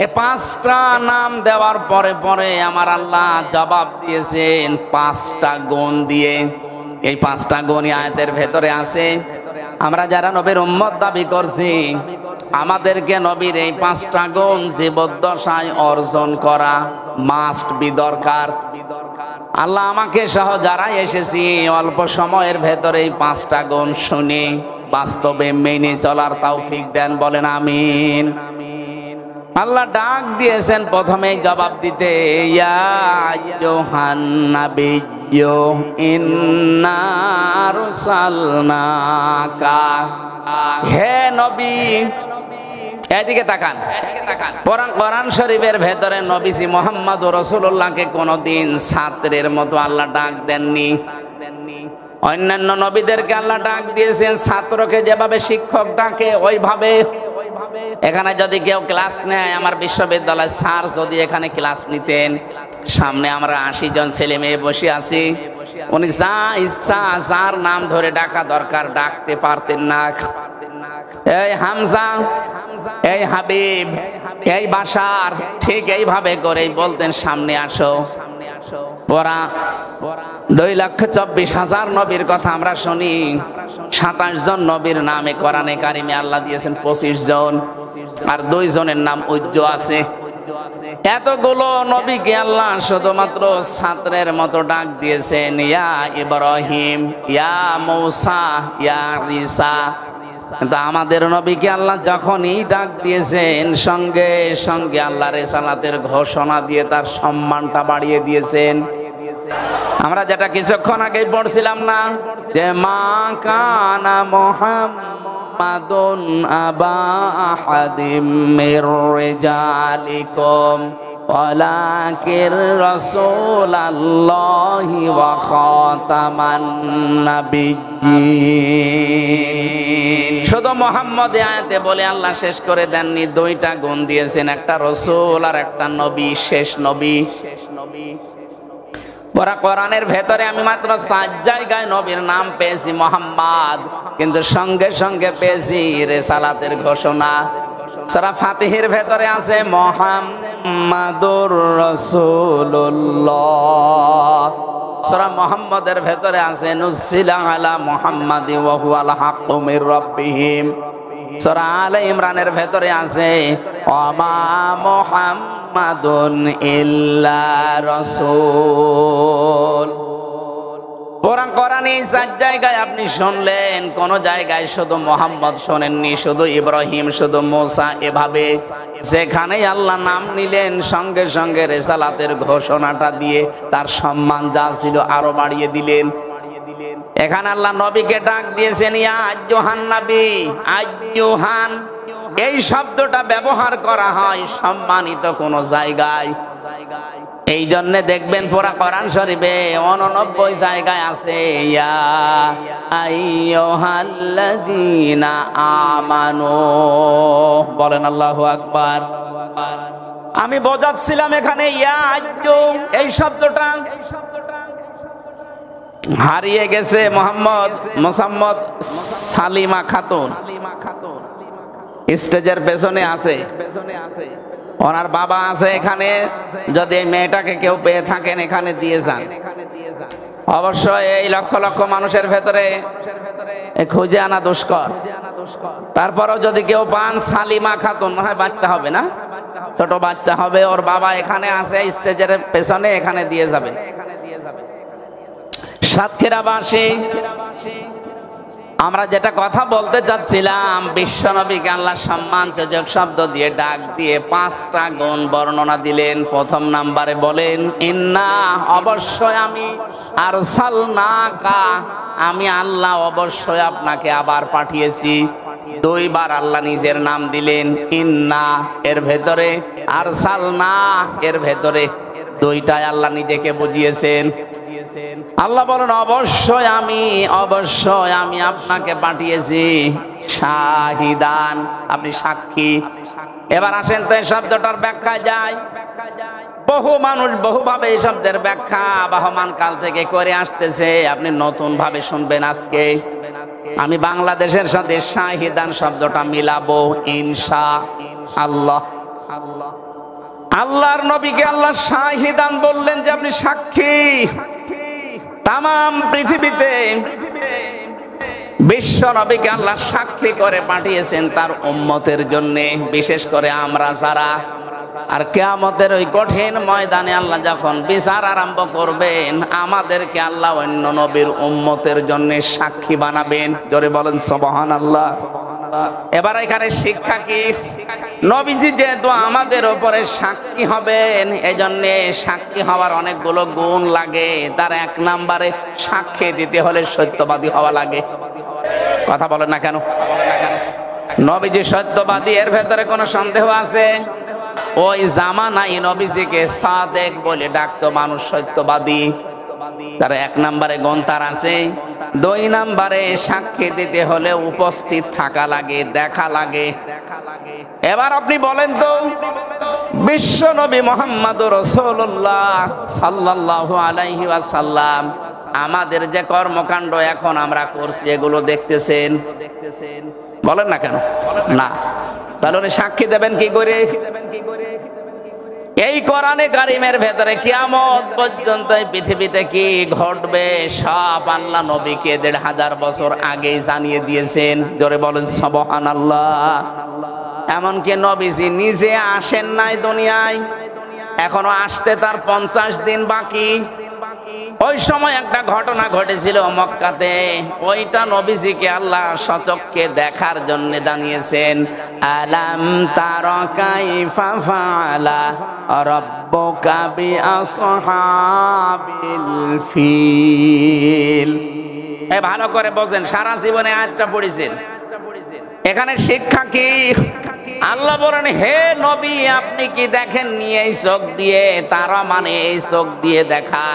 এই 5টা নাম দেওয়ার পরে পরে আমার আল্লাহ জবাব দিয়েছেন 5টা গুণ দিয়ে। এই 5টা গুণ আয়াতের ভেতরে আছে। আমরা যারা নবীর উম্মত দাবি করছি, আমাদেরকে নবীর এই 5টা গুণ জীবদ্দশায় অর্জন করা মাস্ট বি দরকার। আল্লাহ আমাকে সহ যারা এসেছি অল্প সময়ের ভেতরে এই 5টা গুণ শুনে বাস্তবে মেনে চলার তৌফিক দেন, বলেন আমিন। আল্লাহ ডাক দিয়েছেন প্রথমেই জবাব দিতে, ইয়া আইয়ুহান নাবিয়্যু ইন্না আরসালনাকা, হে নবী। এদিকে তাকান, কোরআন শরীফের ভেতরে নবীজি মুহাম্মদুর রাসূলুল্লাহকে কোনদিন ছাত্রের মতো আল্লাহ ডাক দেননি। অন্যান্য নবীদেরকে আল্লাহ ডাক দিয়েছেন ছাত্রকে যেভাবে শিক্ষক ডাকে ওইভাবে। এখানে যদি কেউ ক্লাস নেয়, আমার বিশ্ববিদ্যালয় স্যার যদি এখানে ক্লাস নিতেন, সামনে আমরা 80 জন ছেলে মেয়ে বসে আছি, উনি যা ইচ্ছা যার নাম ধরে ডাকা দরকার ডাকতে পারতেন না। এই হামজা, এই হাবিব, এই বাশার, ঠিক এইভাবে করেই বলতেন সামনে আসো। পড়া 2,24,000 নবীর কথা আমরা শুনি, 27 জন নবীর নামে কোরআনে কারিমে আল্লাহ দিয়েছেন 25 জন, আর 2 জনের নাম উজ্জ আছে। এতগুলো নবীকে আল্লাহ শুধুমাত্র ছাত্রের মতো ডাক দিয়েছেন, ইয়া ইব্রাহিম, ইয়া মূসা, ইয়া ঈসা। কিন্তু আমাদের নবীকে আল্লাহ যখনই ডাক দিয়েছেন, সঙ্গে সঙ্গে আল্লাহ রিসালাতের ঘোষণা দিয়ে তার সম্মানটা বাড়িয়ে দিয়েছেন। আমরা যেটা কিছুক্ষণ আগেই পড়ছিলাম না, যে মা কানা মুহাম্মাদুন আবা আহাদিম মির রিজালিকুম ওয়ালাকির রাসূলুল্লাহি ওয়া খাতামান নাবিয়্যিন। শুধু মুহাম্মদ আয়াতে বলে আল্লাহ শেষ করে দেননি, 2টা গুণ দিয়েছেন, একটা রাসূল আর একটা নবী, শেষ নবী। কোরআনের ভেতরে আমি মাত্র 4 জায়গায় নবীর নাম পেয়েছি মুহাম্মদ, কিন্তু সঙ্গে সঙ্গে পেয়েছি রিসালাতের ঘোষণা। সূরা ফাতিহের ভেতরে আছে মুহাম্মাদুর রাসূলুল্লাহ, সূরা মুহাম্মদের ভেতরে আছে নুজ্জিলা আলা মুহাম্মাদি ওয়া হুয়াল হাক্কু মির রাব্বিহিম। সূরা আলে ইমরানের ভেতরে আছে ওয়ামা মুহাম্মাদুন ইল্লা রাসূল। কোরআনে 4 জায়গায় আপনি শুনলেন, কোন জায়গায় শুধু মুহাম্মদ শোনেননি, শুধু ইব্রাহিম, শুধু মূসা, এভাবে যেখানেই আল্লাহ নাম নিলেন সঙ্গে সঙ্গে রিসালাতের ঘোষণাটা দিয়ে তার সম্মান যা ছিল আরো বাড়িয়ে দিলেন। এখানে আল্লাহ নবীকে ডাক দিয়েছেন ইয়া আইয়ুহান নবী। আইয়ুহান এই শব্দটা ব্যবহার করা হয় সম্মানিত কোন জায়গায়, এই জন্য দেখবেন পুরা কোরআন শরীফে 89 জায়গায় আছে ইয়া আইয়ুহাল্লাযীনা আমানু। বলেন আল্লাহু আকবার। আমি বোঝাচ্ছিলাম এখানে ইয়া আইয়ু এই শব্দটা হারিয়ে গেছে। মোহাম্মদ সালিমা খাতুন স্টেজের পেছনে আছে, ওনার বাবা আছে এখানে, যদি এই মেয়েটাকে কেউ পেয়ে থাকেন এখানে দিয়ে যান। অবশ্যই এই লক্ষ লক্ষ মানুষের ভেতরে খুঁজে আনা দুষ্কর। তারপরেও যদি কেউ পান, সালিমা খাতুন, মনে হয় বাচ্চা হবে না, ছোট বাচ্চা হবে, ওর বাবা এখানে আছে স্টেজের পেছনে, এখানে দিয়ে যাবেন। সাতক্ষীরাবাসী, আমরা যেটা কথা বলতে চাচ্ছিলাম, বিশ্বনবীকে আল্লাহ সম্মানসূচক শব্দ দিয়ে ডাক দিয়ে 5টা গুণ বর্ণনা দিলেন। প্রথম নাম্বারে বলেন ইন্না, অবশ্যই আমি, আরসালনাকা, আমি আল্লাহ অবশ্যই আপনাকে আবার পাঠিয়েছি। 2 বার আল্লাহ নিজের নাম দিলেন, ইন্না এর ভেতরে, আরসালনা এর ভেতরে, 2টায় আল্লাহ নিজেকে বুঝিয়েছেন। আল্লাহ বলেন অবশ্যই আমি আপনাকে পাঠিয়েছি শাহিদান, আপনি সাক্ষী। এবার আসেন তো এই শব্দটার ব্যাখ্যা যায়। বহু মানুষ বহুভাবে এই শব্দের ব্যাখ্যা আবহমান কাল থেকে করে আসতেছে, আপনি নতুন ভাবে শুনবেন আজকে। আমি বাংলাদেশের সাথে শাহিদান শব্দটা মিলাবো ইনশাআল্লাহ। আল্লাহর নবীকে আল্লাহ শাহিদান বললেন যে আপনি সাক্ষী। তামাম পৃথিবীতে বিশ্ব নবীকে আল্লাহ সাক্ষী করে পাঠিয়েছেন তার উম্মতের জন্য, বিশেষ করে আমরা যারা। আর কিয়ামতের ওই কঠিন ময়দানে আল্লাহ যখন বিচার আরম্ভ করবেন, আমাদেরকে আল্লাহ অন্য নবীর উম্মতের জন্য সাক্ষী বানাবেন। জোরে বলেন সুবহানাল্লাহ। এবার এখানে শিক্ষা কি? নবীজি যেহেতু আমাদের উপরে সাক্ষী হবেন, এজন্য সাক্ষী হওয়ার অনেকগুলো গুণ লাগে। তার এক নম্বরে সাক্ষী দিতে হলে সত্যবাদী হওয়া লাগে। কথা বলেন না কেন? নবীজি সত্যবাদী, এর ভেতরে কোনো সন্দেহ আছে? ওই জামানায় নবীজিকে সাদেক বলে ডাকতো মানুষ, সত্যবাদী। তার এক নম্বরে গুণ তার আছে। দুই নম্বরে সাক্ষী দিতে হলে উপস্থিত থাকা লাগে, দেখা লাগে। এবার আপনি বলেন তো, বিশ্ব নবী মুহাম্মদুর রাসূলুল্লাহ সাল্লাল্লাহু আলাইহি ওয়াসাল্লাম আমাদের যে কর্মকাণ্ড এখন আমরা করছি, এগুলো দেখতেছেন? বলেন না কেন? না। তাহলে উনি সাক্ষী দেবেন কি করে? এই কোরআনে কারিমের ভেতরে কিয়ামত পর্যন্ত পৃথিবীতে কি ঘটবে সব আল্লাহ নবীকে ১৫০০ বছর আগেই জানিয়ে দিয়েছেন। জোরে বলেন সুবহানাল্লাহ। এমনকি নবীজি নিজে আসেন নাই দুনিয়ায়, এখনো আসতে তার 50 দিন বাকি। ওই সময় একটা ঘটনা ঘটেছিল মক্কাতে, ওইটা নবীজিকে আল্লাহ সচক্ষে দেখার জন্য জানিয়েছেন। আলাম তারা কাইফা ফাআলা রাব্বুকা বিআসহাবিল ফিল। ভালো করে বোঝেন, সারা জীবনে আয়াতটা পড়েছেন। এখানে শিক্ষা কি? আল্লাহ বলেন, হে নবী আপনি কি দেখেননি এই চোখ দিয়ে? তারা মানে এই চোখ দিয়ে দেখা,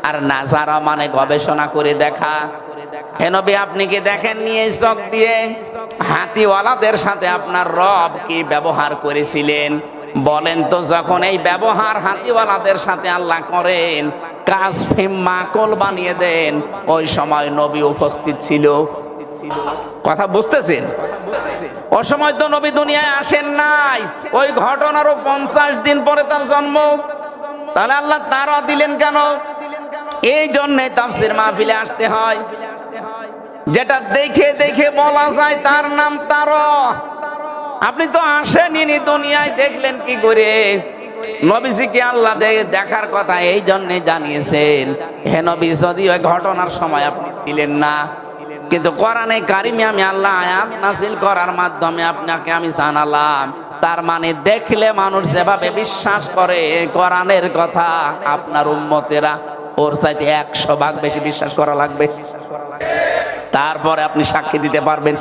আর নাজারা মানে গবেষণা করে দেখা। হে নবী আপনি কি দেখেননি এই চোখ দিয়ে হাতিওয়ালাদের সাথে আপনার রব কি ব্যবহার করেছিলেন? বলেন তো, যখন এই ব্যবহার হাতিওয়ালাদের সাথে আল্লাহ করেন, কাজ মাকল বানিয়ে দেন, ওই সময় নবী উপস্থিত ছিল। কথা বুঝতেছেন? ওই সময় তো নবী দুনিয়ায় আসেন নাই, ওই ঘটনারও 50 দিন পরে তার জন্ম। তাহলে আল্লাহ তারা দিলেন কেন? এই জন্যে তাফসীর মাহফিলে আসতে হয়। যেটা দেখে দেখে বলা যায় তার নাম তারা। আপনি তো আসেননি দুনিয়ায়, দেখলেন কি করে? নবীজিকে আল্লাহ দেখার কথা এই জন্যে জানিয়েছেন। হে নবী, যদি ওই ঘটনার সময় আপনি ছিলেন না, কিন্তু কোরআনে কারিমে আমি আল্লাহ আয়াত নাযিল করার মাধ্যমে আপনাকে আমি জানালাম। তার মানে দেখলে মানুষ যেভাবে বিশ্বাস করে কোরআনের কথা, আপনার উম্মতেরা ওর চাইতে 100 ভাগ বেশি বিশ্বাস করা লাগবে। তারপরে আপনি সাক্ষী দিতে পারবেন।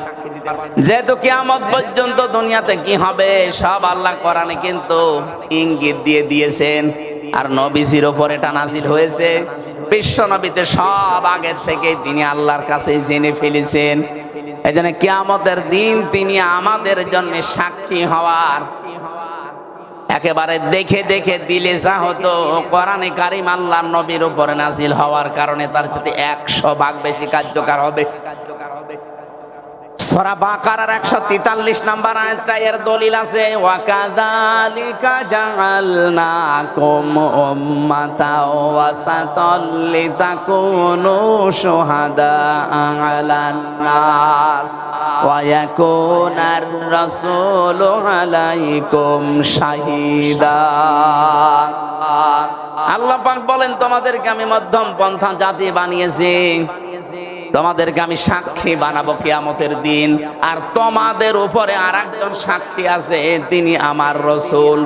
যেহেতু কিয়ামত পর্যন্ত দুনিয়াতে কি হবে সব আল্লাহ কোরআনে কিন্তু ইঙ্গিত দিয়ে দিয়েছেন। আর নবীজির উপর এটা নাজিল হয়েছে। বিশ্ব নবীতে সব আগের থেকে তিনি আল্লাহর কাছে জেনে ফেলেছেন। এই জন্য কিয়ামতের দিন তিনি আমাদের জন্য সাক্ষী হওয়ার একেবারে দেখে দেখে দিলে যা হতো, কোরআনে কারিম আল্লাহর নবীর উপরে নাজিল হওয়ার কারণে তার সাথে 100 ভাগ বেশি কার্যকর হবে। সূরা বাকারার 143 নম্বর আয়াতটা এর দলিল আছে। ওয়া কাযালিকা জাআলনাকুম উম্মাতাও ওয়াসাতাল লিতাকুনু শুহাদা আলান নাস ওয়া ইয়াকুনার রাসূলু আলাইকুম শাহিদা। আল্লাহ পাক বলেন, তোমাদেরকে আমি মধ্যম পন্থা জাতি বানিয়েছি, তোমাদেরকে আমি সাক্ষী বানাবো কিয়ামতের দিন। আর তোমাদের উপরে আরেকজন সাক্ষী আছে, তিনি আমার রাসূল।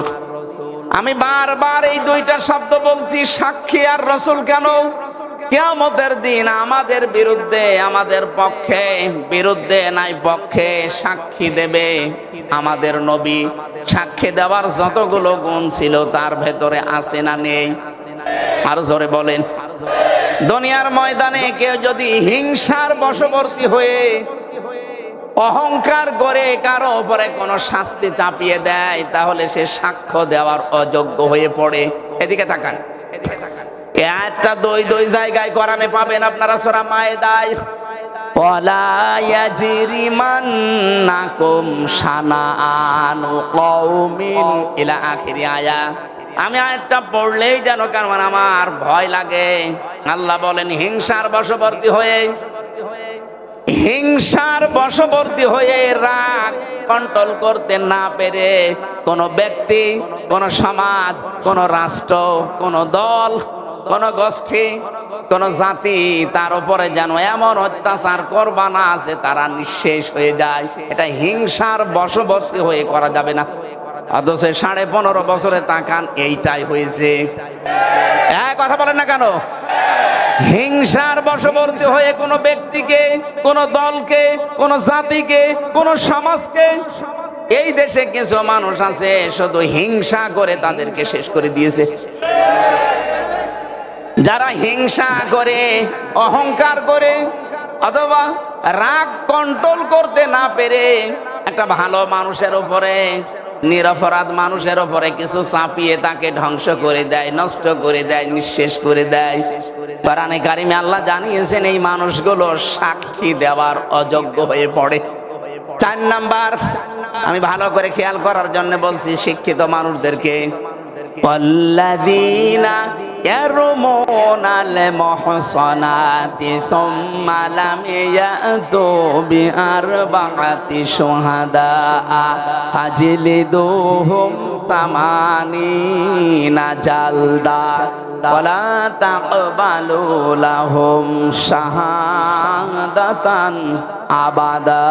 আমি বারবার এই দুইটা শব্দ বলছি, সাক্ষী আর রাসূল। কেন? কিয়ামতের দিন আমাদের বিরুদ্ধে, আমাদের পক্ষে, বিরুদ্ধে নাই পক্ষে সাক্ষী দেবে আমাদের নবী। সাক্ষী দেওয়ার যতগুলো গুণ ছিল তার ভেতরে আছে না নেই? আর জোরে বলেন। দুনিয়ার ময়দানে কেউ যদি হিংসার বশবর্তী হয়ে অহংকার করে কারো উপরে কোনো শাস্তি চাপিয়ে দেয়, তাহলে সে সাক্ষ্য দেওয়ার অযোগ্য হয়ে পড়ে। এদিকে তাকান, এই আয়াতটা দুই জায়গায় কোরআনে পাবেন আপনারা। সূরা মায়েদায় ওয়ালা ইয়াজরিমান্নাকুম শানাআনু কওমিন ইলা আখিরি আয়া। আমি আয়াতটা পড়লেই যেন কারণ আমার ভয় লাগে। আল্লাহ বলেন, হিংসার বশবর্তী হয়ে হিংসার বশবর্তী হয়ে রাগ কন্ট্রোল করতে না পেরে কোন ব্যক্তি, কোন সমাজ, কোন রাষ্ট্র, কোন দল, কোন গোষ্ঠী, কোন জাতি তার উপরে যেন এমন অত্যাচার করবানা আছে তারা নিঃশেষ হয়ে যায়, এটা হিংসার বশবর্তী হয়ে করা যাবে না। অথচ 15.5 বছরে তাকান এইটাই হয়েছে। কথা বলেন না কেন? হিংসার বশবর্তী হয়ে কোন ব্যক্তিকে, কোন দলকে, কোন জাতিকে, কোন সমাজকে, এই দেশে কিছু মানুষ আছে শুধু হিংসা করে তাদেরকে শেষ করে দিয়েছে। যারা হিংসা করে, অহংকার করে, অথবা রাগ কন্ট্রোল করতে না পেরে একটা ভালো মানুষের উপরে, নিরপরাধ মানুষের উপরে কিছু চাপিয়ে তাকে ধ্বংস করে দেয়, নষ্ট করে দেয়, নিঃশেষ করে দেয়, কোরআনে কারিমে আল্লাহ জানিয়েছেন এই মানুষগুলো সাক্ষী দেওয়ার অযোগ্য হয়ে পড়ে। 4 নাম্বার, আমি ভালো করে খেয়াল করার জন্য বলছি শিক্ষিত মানুষদেরকে, ওয়াল্লাযীনা ইয়ারমুনাল মুহসানাতি সুম্মা লাম ইয়াতু বিআরবা'াতি শুহাদা ফাজলিদুহুম 80 জালদা ওয়ালা তাকবালু লাহুম শাহাদাতান আবাদা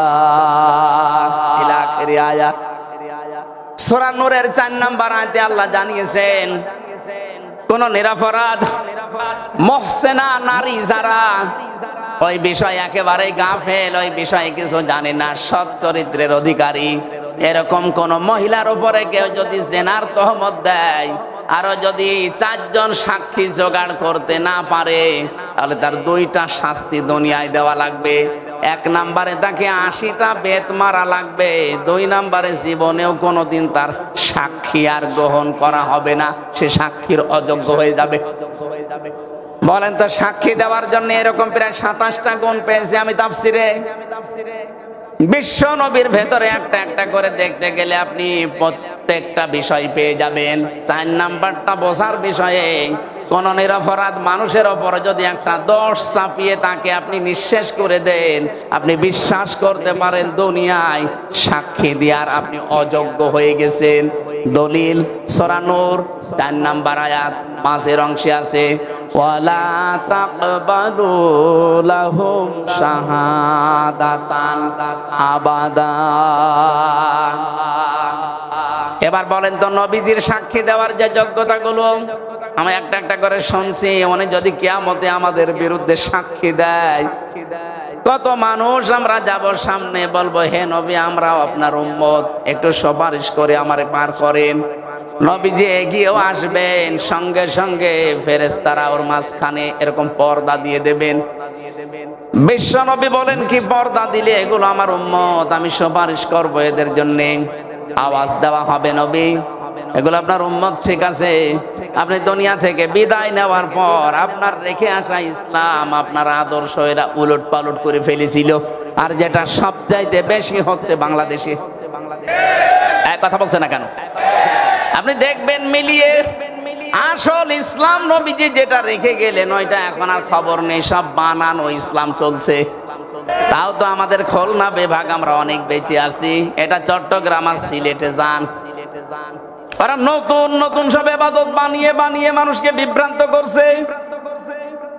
ইলা আখিরি আয়াত। সূরা নূরের 4 নাম্বার আয়াতে আল্লাহ জানিয়েছেন কোন নিরপরাধ মুহসিনা নারী যারা ওই বিষয় একেবারে গাফেল, ওই বিষয়ে কিছু জানে না, সৎ চরিত্রের অধিকারী, এরকম কোন মহিলার উপরে কেউ যদি জিনার তহমত দেয় আরো যদি 4 জন সাক্ষী জোগাড় করতে না পারে তাহলে তার 2টা শাস্তি দুনিয়ায় দেওয়া লাগবে। 1 নাম্বারে তাকে 80টা বেত মারা লাগবে, 2 নাম্বারে জীবনেও কোনোদিন তার সাক্ষী আর গ্রহণ করা হবে না, সে সাক্ষীর অযোগ্য হয়ে যাবে। বলেন তো, সাক্ষী দেওয়ার জন্য এরকম প্রায় 27টা গুণ পেয়েছি আমি তাফসিরে। বিশ্ব নবীর ভেতরে একটা একটা করে দেখতে গেলে আপনি প্রত্যেকটা বিষয় পেয়ে যাবেন। 4 নাম্বারটা বোঝার বিষয়ে, কোন নিরপরাধ মানুষের ওপর যদি একটা দোষ চাপিয়ে তাকে আপনি নিঃশেষ করে দেন, আপনি বিশ্বাস করতে পারেন দুনিয়ায় সাক্ষী দেওয়ার আপনি অযোগ্য হয়ে গেছেন। দলিল সূরা নূর 4 নাম্বার আয়াত 5 অংশে আছে, ওয়ালা তাকবালু লাহুম শাহাদাতান আবাদা। এবার বলেন তো, নবীজির সাক্ষী দেওয়ার যে যোগ্যতাগুলো আমি একটা একটা করে শুনছি, উনি যদি কিয়ামতে আমাদের বিরুদ্ধে সাক্ষী দেয়, কত মানুষ আমরা যাব সামনে, বলবো হে নবী আমরাও আপনার উম্মত, একটু সুপারিশ করে আমারে পার করেন। নবীজি এগিয়েও আসবেন, সঙ্গে সঙ্গে ফেরেশতারা ওর মাঝখানে এরকম পর্দা দিয়ে দেবেন। বিশ্ব নবী বলেন কি পর্দা দিলে এগুলো আমার উম্মত, আমি সুপারিশ করব এদের জন্য। আওয়াজ দেওয়া হবে, নবী এগুলো আপনার উম্মত, ঠিক আছে। আপনি দুনিয়া থেকে বিদায় নেওয়ার পর আপনার রেখে আসা ইসলাম, আপনার আদর্শ এরা উলট পালট করে ফেলেছিল, আর যেটা সবচাইতে বেশি হচ্ছে বাংলাদেশে। এক কথা বলছে না কেন? আপনি দেখবেন মিলিয়ে আসল ইসলাম নবীজি যেটা রেখে গেলেন ওইটা এখন আর খবর নেই, সব বানানো ইসলাম চলছে। তাও তো আমাদের খুলনা বিভাগ আমরা অনেক বেঁচে আছি, এটা চট্টগ্রাম আর সিলেটে যান, ওরা নতুন নতুন সব ইবাদত বানিয়ে বানিয়ে মানুষকে বিভ্রান্ত করছে।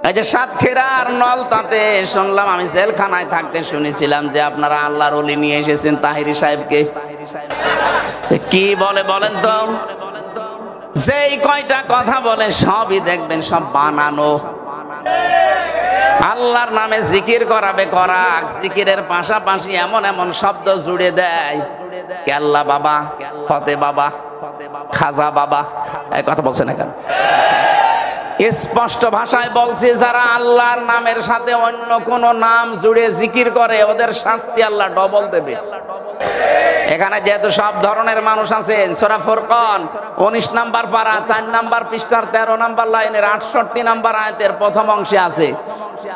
এই যে সাতক্ষীরা আর নলতাতে শুনলাম, আমি জেলখানায় থাকতে শুনেছিলাম যে আপনারা আল্লাহর ওলি নিয়ে এসেছেন তাহিরি সাহেবকে। কি বলে বলেন তো? যেই কয়টা কথা বলে সবই দেখবেন সব বানানো। আল্লাহর নামে জিকির করাবে করাক, জিকিরের পাশাপাশি এমন এমন শব্দ জুড়ে দেয়, কেল্লা বাবা, ফতে বাবা, খাজা বাবা। এই কথা বলছে না কেন? স্পষ্ট ভাষায় বলছে, যারা আল্লাহর নামের সাথে অন্য কোন নাম জুড়ে জিকির করে ওদের শাস্তি আল্লাহ ডবল দেবে। এখানে যেহেতু সব ধরনের মানুষ আছেন, সূরা ফুরকান 19 নাম্বার পারা 4 নাম্বার পৃষ্ঠার 13 নাম্বার লাইনের 68 নাম্বার আয়াতের প্রথম অংশে আছে,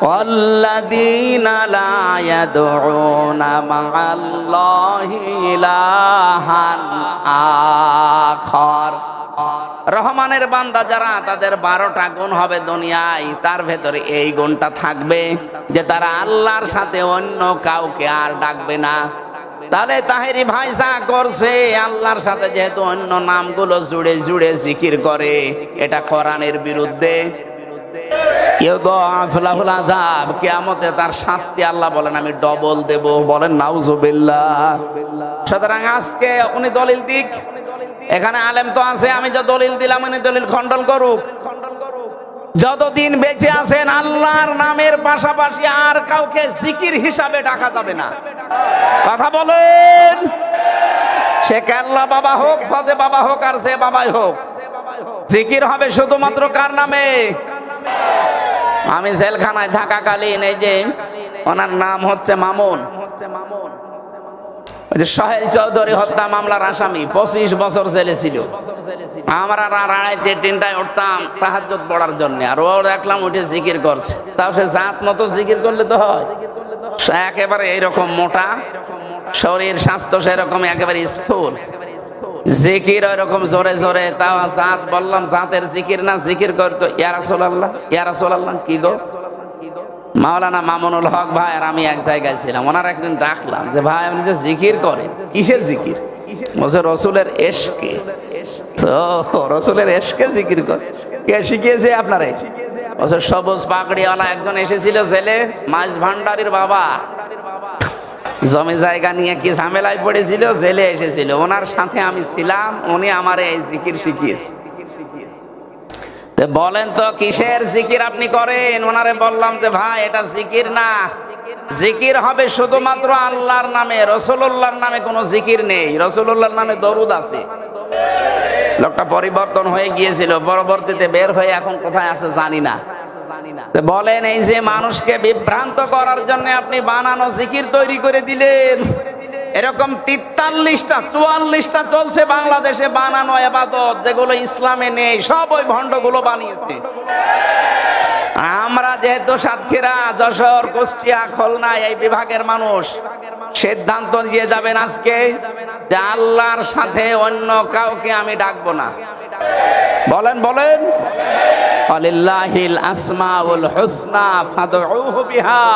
ওয়াল্লাযীনা লা ইয়াদউনা মা'আল্লাহি ইলাহান আখার। রহমানের বান্দা যারা তাদের 12টা গুণ হবে দুনিয়ায়, তার ভেতরে এই গুণটা থাকবে যে তারা আল্লাহর সাথে অন্য কাউকে আর ডাকবে না। তাহলে তাহেরি ভাই যা করছে, আল্লাহর সাথে যেহেতু অন্য নামগুলো জুড়ে জুড়ে জিকির করে, এটা কোরআনের বিরুদ্ধে। কিয়ামতে তার শাস্তি আল্লাহ বলেন আমি ডবল দেব, বলেন নাউজুবিল্লাহ। সুতরাং আজকে উনি দলিল দিক, এখানে আলেম তো আছে, আমি যা দলিল দিলাম উনি দলিল খণ্ডন করুক। যতদিন বেঁচে আছেন আল্লাহর নামের পাশাপাশি আর কাউকে জিকির হিসাবে ডাকা যাবে না। কথা বলেন, সে কেল্লা বাবা হোক, ফতে বাবা হোক, আর সে বাবাই হোক, জিকির হবে শুধুমাত্র কার নামে? আমি জেলখানায় থাকাকালীন এই যে ওনার নাম হচ্ছে মামুন, সোহেল চৌধুরী হত্যা মামলার আসামি, 25 বছর জেলে ছিল। আমরা 2:30-3টায় উঠতাম তাহাজ্জুদ পড়ার জন্য, আর ও দেখলাম উঠে জিকির করছে। তাও সে জাত মতো জিকির করলে তো হয়, একেবারে এইরকম মোটা শরীর, স্বাস্থ্য সেরকম একেবারে স্থূল, জিকির ওইরকম জোরে জোরে। তাও জাত বললাম জাতের জিকির না, জিকির করতো ইয়া রাসূলুল্লাহ, ইয়া রাসূলুল্লাহ। কি গো মাওলানা মামুনুল হক ভাই আর আমি এক জায়গায় ছিলাম, ওনার একদিন ডাকলাম যে ভাই আপনি যে জিকির করেন, কিসের জিকির? বলছে রসুলের এশকে। তো রসুলের এশকে জিকির করে কে শিখিয়েছে আপনারে? বলছে সবুজ পাগড়িওয়ালা একজন এসেছিল জেলে, মাছ ভান্ডারির বাবা, জমি জায়গা নিয়ে কি ঝামেলায় পড়েছিল, জেলে এসেছিল, ওনার সাথে আমি ছিলাম, উনি আমার এই জিকির শিখিয়েছে। বলেন তো কিসের জিকির আপনি করেন? ওনারে বললাম যে ভাই এটা জিকির না, জিকির হবে শুধুমাত্র আল্লাহর নামে, রাসূলুল্লাহর নামে কোনো জিকির নেই। রাসূলুল্লাহর নামে দরুদ আছে। লোকটা পরিবর্তন হয়ে গিয়েছিল, পরবর্তীতে বের হয়ে এখন কোথায় আছে জানি না। বলেন এই যে মানুষকে বিভ্রান্ত করার জন্য আপনি বানানো জিকির তৈরি করে দিলেন, এরকম 43টা 44টা চলছে বাংলাদেশে বানানো ইবাদত, যেগুলো ইসলামে নেই, সব ওই ভণ্ডগুলো বানিয়েছে। আমরা যেহেতু সাতক্ষীরা, যশোর, কুষ্টিয়া, খুলনা এই বিভাগের মানুষ, সিদ্ধান্ত নিয়ে যাবেন আজকে যে আল্লাহর সাথে অন্য কাউকে আমি ডাকবো না। বলেন বলেন, আলিল্লাহিল আসমাউল হুসনা ফাদউহু বিহা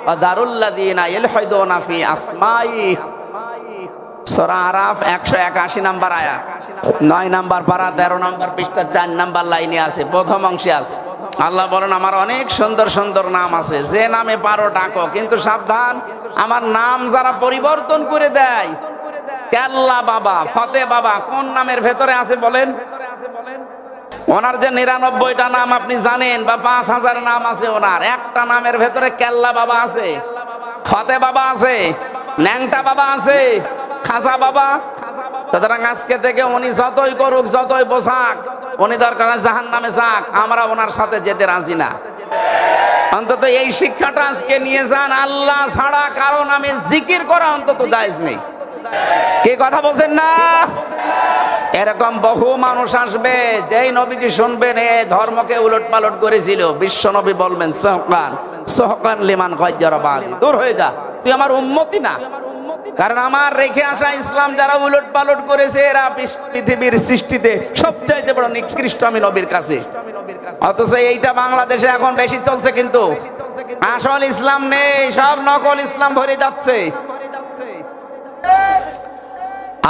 ওয়া দারুল্লাযিনা ইলহিদুনা ফি আসমাই। সূরা আরাফ 181 নম্বর আয়াত, 9 নম্বর পারা, 13 নম্বর পৃষ্ঠা, 4 নম্বর লাইনে আছে, প্রথম অংশে আছে। আল্লাহ বলেন আমার অনেক সুন্দর সুন্দর নাম আছে, যে নামে পারো ডাকো, কিন্তু সাবধান আমার নাম যারা পরিবর্তন করে দেয়, কেল্লা বাবা, ফতে বাবা, কোন নামের ভেতরে আছে বলেন? ওনার যে 99টা নাম আপনি জানেন, বা 5000 নাম আছে, ওনার একটা নামের ভেতরে কেল্লা বাবা আছে, ফতে বাবা আছে, ন্যাংটা বাবা আছে, খাজা বাবা। সুতরাং আজকে থেকে উনি যতই করুক, যতই পোশাক, উনি দরকার জাহান্নামে যাক, আমরা ওনার সাথে যেতে রাজি না। অন্তত এই শিক্ষাটা আজকে নিয়ে যান, আল্লাহ ছাড়া কারো নামে জিকির করা অন্তত জায়েজ নেই। কি কথা বলছেন না? এরকম বহু মানুষ আসবে, যেই নবীজি শুনবেন এই ধর্মকে উলট পালট করেছিল, বিশ্ব নবী বলবেন সহকান সহকান লিমান গায়্যারা বাদি, দূর হয়ে যা, তুই আমার উম্মতি না। কারণ আমার রেখে আসা ইসলাম যারা উলট পালট করেছে, এরা পৃথিবীর সৃষ্টিতে সবচাইতে বড় নিকৃষ্ট আমি নবীর কাছে। অথচ এইটা বাংলাদেশে এখন বেশি চলছে, কিন্তু আসল ইসলাম নেই, সব নকল ইসলাম ভরে যাচ্ছে।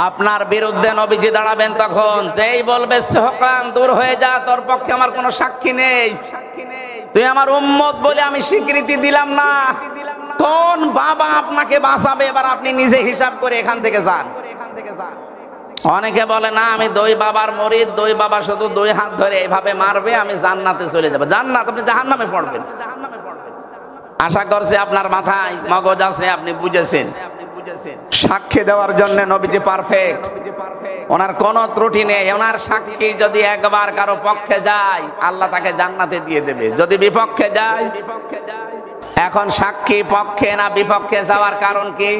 আপনার বিরুদ্ধে নবীজি দাঁড়াবেন, তখন যেই বলবে সহকান দূর হয়ে যা, তোর পক্ষে আমার কোনো সাক্ষী নেই, তুই আমার উম্মত বলে আমি স্বীকৃতি দিলাম না, কোন বাবা আপনাকে বাঁচাবে? এবার আপনি নিজে হিসাব করে এখান থেকে যান। অনেকে বলে না আমি দুই বাবার মরিদ, দুই বাবা শুধু 2 হাত ধরে এইভাবে মারবে, আমি জান্নাতে চলে যাবো। জান্নাত? আপনি জাহান্নামে পড়বেন। আশা করছি আপনার মাথায় মগজ আছে, আপনি বুঝেছেন। সাক্ষী দেওয়ার জন্য নবীজি পারফেক্ট, ওনার কোনো ত্রুটি নেই। ওনার সাক্ষী যদি একবার কারো পক্ষে যায়, আল্লাহ তাকে জান্নাতে দিয়ে দেবে, যদি বিপক্ষে যায়। এখন সাক্ষী পক্ষে না বিপক্ষে যাওয়ার কারণ কি?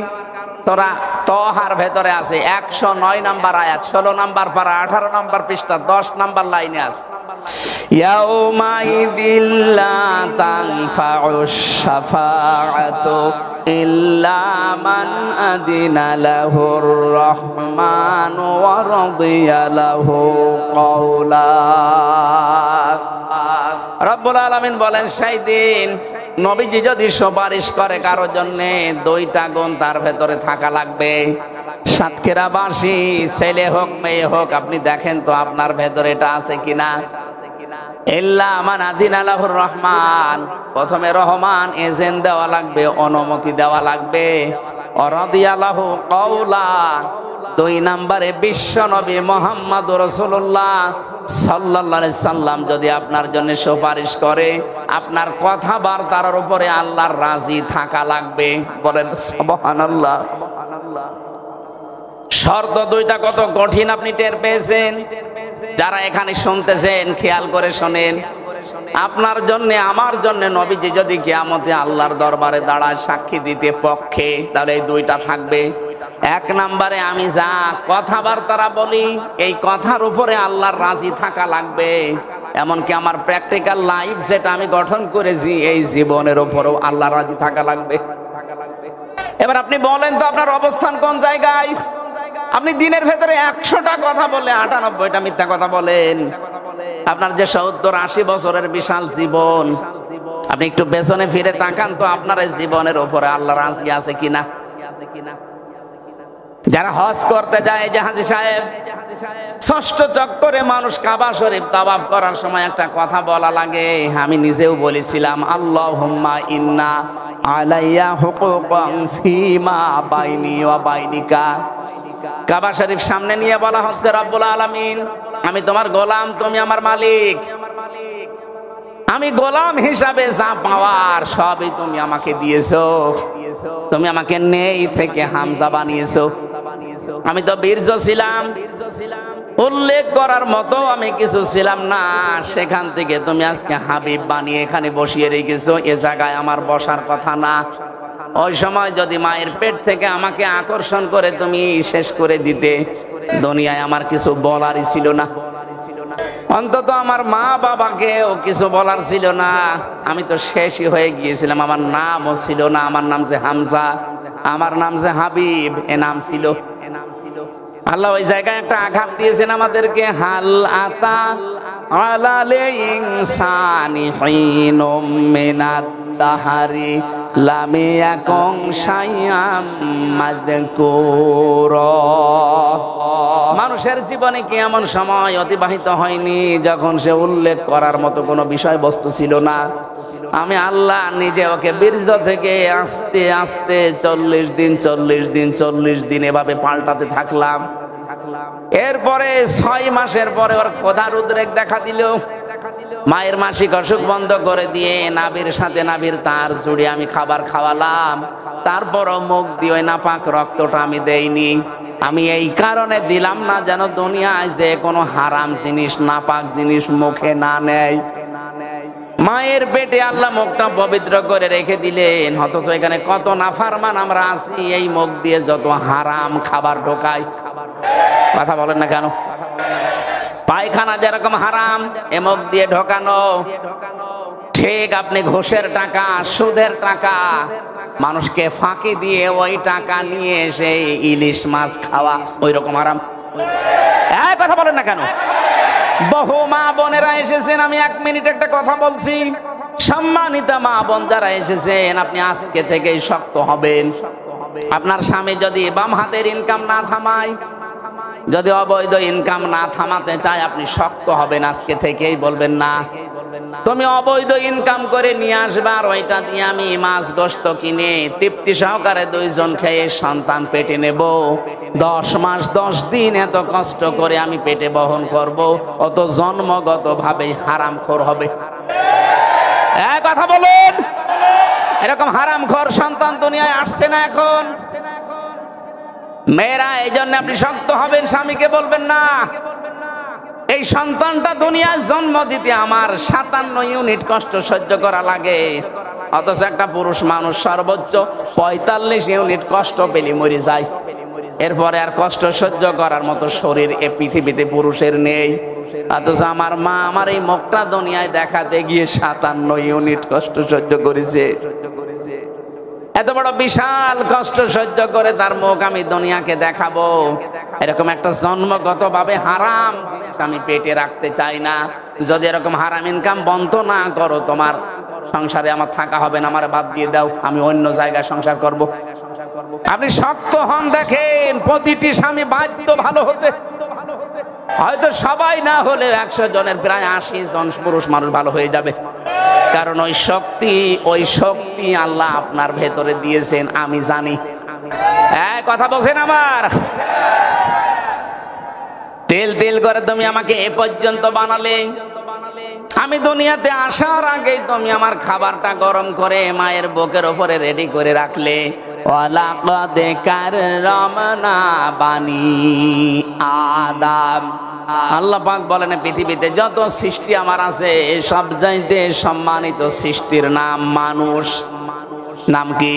সূরা তাহার ভেতরে আছে 109 নম্বর আয়াত, 16 নম্বর পারা, 18 নম্বর পৃষ্ঠা, 10 নম্বর লাইনে আছে, ইয়াউমাইযিল লা তানফাউশ শাফাআতু ইল্লা মান আযিনা লাহুর রাহমানু ওয়া রাদিয়া লাহু কওলা। রব্বুল আলামিন বলেন, সেই দিন নবীজি যদি সুপারিশ করে কারো জন্য, দুইটা গুণ তার ভেতরে থাকা লাগবে। সাতক্ষীরাবাসী ছেলে হোক মেয়ে হোক, আপনি দেখেন তো আপনার ভেতরে এটা আছে কিনা। ইল্লা মান আযিনা লাহুর রহমান, প্রথমে রহমান এজেন্ট দেওয়া লাগবে, অনুমতি দেওয়া লাগবে। রাদিয়া লাহু কওলা, দুই নম্বরে বিশ্ব নবী মুহাম্মদুর রাসূলুল্লাহ সাল্লাল্লাহু আলাইহি সাল্লাম যদি আপনার জন্য সুপারিশ করে, আপনার কথাবার্তার উপরে আল্লাহর রাজি থাকা লাগবে। বলেন সুবহানাল্লাহ। শর্ত দুইটা কত কঠিন আপনি টের পেয়েছেন। যারা এখানে শুনতেছেন খেয়াল করে শোনেন। আপনার জন্য আমার জন্য নবীজি যদি কিয়ামতে আল্লাহর দরবারে দাঁড়ায় সাক্ষী দিতে পক্ষে, তাহলে এই দুইটা থাকবে। এক নম্বরে আমি যা কথাবার্তা বলি, এই কথার উপরে আল্লাহর রাজি থাকা লাগবে। এমনকি আমার প্র্যাকটিক্যাল লাইফ যেটা আমি গঠন করেছি, এই জীবনের উপরেও আল্লাহর রাজি থাকা লাগবে। এবার আপনি বলেন তো আপনার অবস্থান কোন জায়গায়? আপনি দিনের ভেতরে 100টা কথা বলে 98টা মিথ্যা কথা বলেন। আপনার যে 70-80 বছরের বিশাল জীবন, আপনি একটু পেছনে ফিরে তাকান তো, আপনার এই জীবনের উপরে আল্লাহ রাজি আছে কিনা। যারা হজ করতে যায়, যে হাজী সাহেব 6 চক্করে মানুষ কাবা শরীফ তাওয়াফ করার সময় একটা কথা বলা লাগে, আমি নিজেও বলেছিলাম, আল্লাহুম্মা ইন্না আলাইয়া হুকুকান ফীমা বাইনি ওয়া বাইনিকা। কাবা শরীফ সামনে নিয়ে বলা হচ্ছে, রব্বুল আলামিন, আমি তোমার গোলাম, তুমি আমার মালিক। আমি গোলাম হিসাবে যা পাওয়ার সবই তুমি আমাকে দিয়েছো। তুমি আমাকে নেই থেকে হামজা বানিয়েছো। আমি তো বীর্য ছিলাম, উল্লেখ করার মতো আমি কিছু ছিলাম না। সেখান থেকে তুমি আজকে হাবিব বানিয়ে এখানে বসিয়ে রেখেছো। এ জায়গায় আমার বসার কথা না। ওই সময় যদি মায়ের পেট থেকে আমাকে আকর্ষণ করে তুমি শেষ করে দিতে, দুনিয়ায় আমার কিছু বলারই ছিল না। অন্তত আমার মা বাবাকেও কিছু বলার ছিল না। আমি তো শেষই হয়ে গিয়েছিলাম। আমার নামও ছিল না। আমার নাম যে হামজা, আমার নাম যে হাবিব, এ নাম ছিল। আল্লাহ ওই জায়গায় একটা আঘাত দিয়েছেন আমাদেরকে। হাল আতা আলাল ইনসানি হিনুম মিনাদ দাহারি লাম ইয়াকুন শাইআম মাযকুরা। মানুষের জীবনে কি এমন সময় অতিবাহিত হয়নি যখন সে উল্লেখ করার মতো কোনো বিষয়বস্তু ছিল না? আমি আল্লাহ নিজে ওকে বীর্য থেকে আস্তে আস্তে 40 দিন এভাবে পাল্টাতে থাকলাম। এরপরে 6 মাসের পরে ওর ক্ষুধার উদ্রেক দেখা দিল। মায়ের মাসিক অসুখ বন্ধ করে দিয়ে নাভির সাথে নাভির তার জুড়ে আমি খাবার খাওয়ালাম। তারপরও মুখ দিয়ে ওই নাপাক রক্তটা আমি দেইনি। আমি এই কারণে দিলাম না যেন দুনিয়ায় যে কোনো হারাম জিনিস, নাপাক জিনিস মুখে না নেয়। মায়ের পেটে আল্লাহ মুখটা পবিত্র করে রেখে দিলেন, অথচ এখানে কত নাফরমান আমরা আছি, এই মুখ দিয়ে যত হারাম খাবার ঢোকাই। কথা বলেন না কেন? পায়খানা যেরকম হারাম, এ মুখ দিয়ে ঢোকানো। ঠিক আপনি ঘুষের টাকা, সুদের টাকা, মানুষকে ফাঁকি দিয়ে ওই টাকা নিয়ে এসে ইলিশ মাছ খাওয়া, ওই রকম হারাম। কথা বলেন না কেন? বহু মা বোনেরা এসেছেন, আমি 1 মিনিট একটা কথা বলছি। সম্মানিত মা বোন যারা এসেছেন, আপনি আজকে থেকেই শক্ত হবেন। আপনার স্বামী যদি বাম হাতের ইনকাম না থামায়, যদি অবৈধ ইনকাম না থামাতে চায়, আপনি শক্ত হবেন আজকে থেকেই। বলবেন না তুমি অবৈধ ইনকাম করে নিয়ে আসবে, আর ওইটা দিয়ে আমি মাছ গোশত কিনে তৃপ্তি সহকারে 2 জন খেয়ে সন্তান পেটে নেব। 10 মাস 10 দিন এত কষ্ট করে আমি পেটে বহন করব, অত জন্মগত ভাবে হারামখোর হবে। কথা বলুন, এরকম হারামখোর সন্তান দুনিয়ায় আসছে না এখন? মেয়েরা, এই জন্য আপনি শক্ত হবেন, স্বামীকে বলবেন না এই সন্তানটা দুনিয়ায় জন্ম দিতে আমার 57 ইউনিট কষ্ট সহ্য করা লাগে, অথচ একটা পুরুষ মানুষ সর্বোচ্চ 45 ইউনিট কষ্ট পেলে মরে যায়। এরপরে আর কষ্ট সহ্য করার মতো শরীর এ পৃথিবীতে পুরুষের নেই। অথচ আমার মা আমার এই মুখটা দুনিয়ায় দেখাতে গিয়ে 57 ইউনিট কষ্ট সহ্য করেছে। এত বড় বিশাল কষ্ট সহ্য করে তার মুখ আমি দুনিয়াকে দেখাবো, এরকম একটা জন্মগত ভাবে হারাম জিনিস আমি পেটে রাখতে চাই না। যদি এরকম হারাম ইনকাম বন্ধ না করো, তোমার সংসারে আমার থাকা হবে না, আমার বাদ দিয়ে দাও, আমি অন্য জায়গায় সংসার করব। আপনি শক্ত হন, দেখেন প্রতিটি স্বামী বাধ্য ভালো হতে। হয়তো সবাই না হলে 100 জনের প্রায় 80 জন পুরুষ মানুষ ভালো হয়ে যাবে। কারণ ওই শক্তি আল্লাহ আপনার ভেতরে দিয়েছেন, আমি জানি। কথা বলছেন আমার? তেল তেল করে তুমি আমাকে এ পর্যন্ত বানালে, আমি দুনিয়াতে আসার আগে তুমি আমার খাবারটা গরম করে মায়ের বুকের উপরে রেডি করে রাখলে। ওয়ালাকাদ কাররামনা বানি আদম। আল্লাহ পাক বলেন পৃথিবীতে যত সৃষ্টি আমার আছে সব চাইতে সম্মানিত সৃষ্টির নাম মানুষ। নাম কি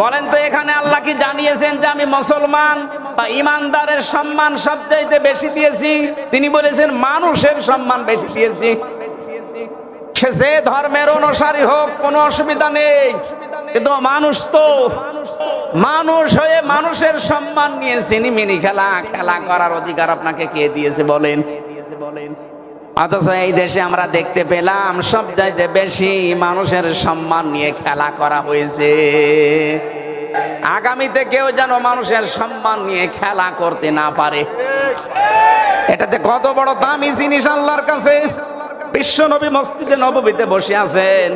বলেন তো? এখানে আল্লাহ কি জানিয়েছেন যে আমি মুসলমান বা ইমানদারের সম্মান সবচাইতে বেশি দিয়েছি? তিনি বলেছেন মানুষের সম্মান বেশি দিয়েছি। সে যে ধর্মের অনুসারী হোক কোনো অসুবিধা নেই, কিন্তু মানুষ হয়ে মানুষের সম্মান নিয়ে চিনিমিনি খেলা করার অধিকার আপনাকে কে দিয়েছে বলেন? অথচ এই দেশে আমরা দেখতে পেলাম সবচাইতে বেশি মানুষের সম্মান নিয়ে খেলা করা হয়েছে। আগামীতে কেউ যেন মানুষের সম্মান নিয়ে খেলা করতে না পারে। এটাতে কত বড় দামি জিনিস আল্লাহর কাছে। বিশ্ব নবী মসজিদে নববীতে বসে আছেন,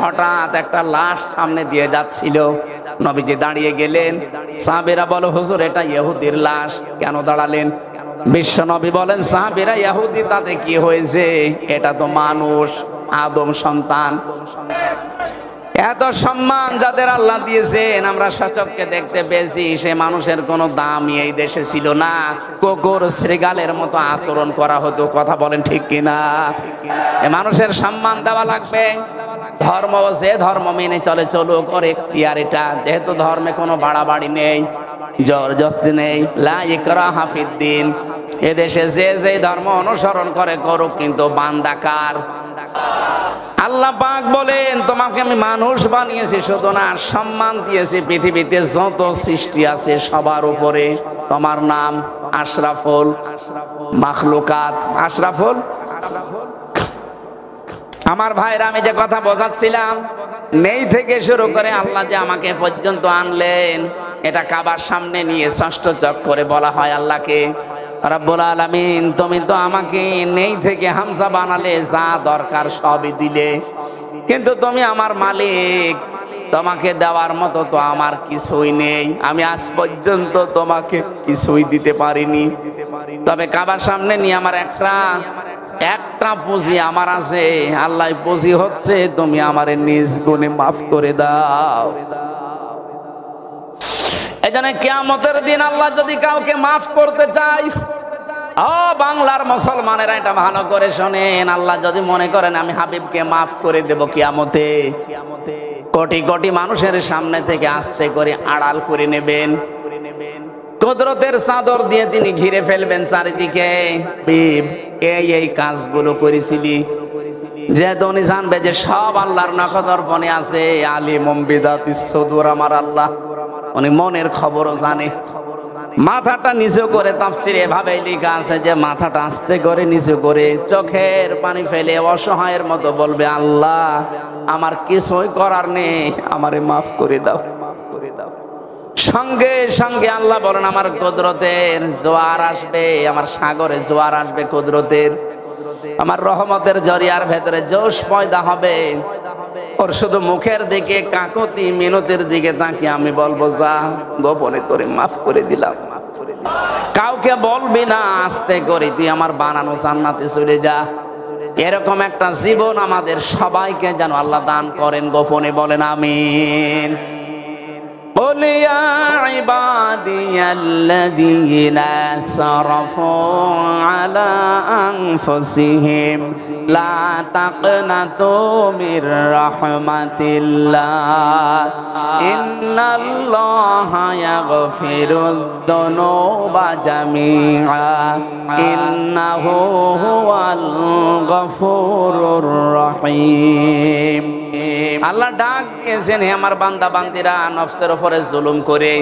হঠাৎ একটা লাশ সামনে দিয়ে যাচ্ছিল। নবীজি দাঁড়িয়ে গেলেন। সাহাবীরা বলে, হুজুর এটা ইহুদির লাশ, কেন দাঁড়ালেন? বিশ্ব নবী বলেন, সাহাবীরা ইহুদি তাতে কি হয়েছে, এটা তো মানুষ, আদম সন্তান। এত সম্মান যাদের আল্লাহ দিয়েছেন আমরা সচক্ষে দেখতে পেয়েছি, সে মানুষের কোনো দামই এই দেশে ছিল না। কুকুর শ্রীগালের মতো আচরণ করা হতো। কথা বলেন ঠিক কিনা? মানুষের সম্মান দেওয়া লাগবে। ধর্ম যে ধর্ম মেনে চলে চলুক, ওর এখতিয়ার এটা। যেহেতু ধর্মে কোনো বাড়াবাড়ি নেই, জবরদস্তি নেই, লা ইকরাহা ফিদ্দিন। এদেশে যে যে ধর্ম অনুসরণ করে করুক, কিন্তু বান্দা কার? আল্লাহ পাক বলেন তোমাকে আমি মানুষ বানিয়েছি, শুধু না সম্মান দিয়েছি পৃথিবীতে যত সৃষ্টি আছে সবার উপরে। তোমার নাম আশরাফুল মাখলুকাত। আশরাফুল। আমার ভাইরা, আমি যে কথা বোঝাচ্ছিলাম, নেই থেকে শুরু করে আল্লাহ যে আমাকে পর্যন্ত আনলেন, এটা কাবার সামনে নিয়ে ষষ্ঠ চক্করে বলা হয় আল্লাহকে, রব্বুল আলামিন তুমি তো আমাকে নেই থেকে হামজা বানালে, যা দরকার সবই দিলে, কিন্তু তুমি আমার মালিক, তোমাকে দেওয়ার মতো তো আমার কিছুই নেই। আমি আজ পর্যন্ত তোমাকে কিছুই দিতে পারিনি। তবে কাবার সামনে নিয়ে আমার একটা পুঁজি আমার আছে। আল্লাহ পুঁজি হচ্ছে তুমি আমারে নিজ গুণে মাফ করে দাও। এজন্য কিয়ামতের দিন আল্লাহ যদি কাউকে মাফ করতে চায়, বাংলার মুসলমানেরা এটা ভালো করে শোনেন, আল্লাহ যদি মনে করেন আমি হাবিবকে মাফ করে দেব কিয়ামতে, কোটি কোটি মানুষের সামনে থেকে আস্তে করে আড়াল করে নেবেন। কুদরতের চাদর দিয়ে তিনি ঘিরে ফেলবেন চারিদিকে। এই কাজগুলো করেছিলি, যেহেতু উনি জানবে যে সব আল্লাহর নখদর্পণে আছে। আলিমুম বিদাতিস সুদূর, আমার আল্লাহ উনি মনের খবরও জানে। মাথাটা নিচু করে, তাফসীরে এভাবে লেখা আছে যে মাথাটা আস্তে করে নিচু করে চোখের পানি ফেলে অসহায়ের মতো বলবে, আল্লাহ আমার কিছুই করার নেই, আমারে মাফ করে দাও। সঙ্গে সঙ্গে আল্লাহ বলেন আমার কুদরতের জোয়ার আসবে, আমার সাগরে জোয়ার আসবে কুদরতের, আমার রহমতের জরিয়ার ভেতরে জোশ পয়দা হবে। ওর শুধু মুখের দিকে কাকতি মিনতির দিকে তাকিয়ে আমি বলবো, যা গোপনে তোরে মাফ করে দিলাম। কাউকে বলবি না, আস্তে করে তুই আমার বানানো জান্নাতে চলে যা। এরকম একটা জীবন আমাদের সবাইকে যেন আল্লাহ দান করেন গোপনে, বলেন আমিন। قل يا عبادي الذين أسرفوا على أنفسهم لا تقنطوا من رحمة الله إن الله يغفر الذنوب جميعا إنه هو الغفور الرحيم আল্লাহ ডাক দিয়েছেন, হে আমার বান্দা বান্দিরা, নফসের উপরে জুলুম করে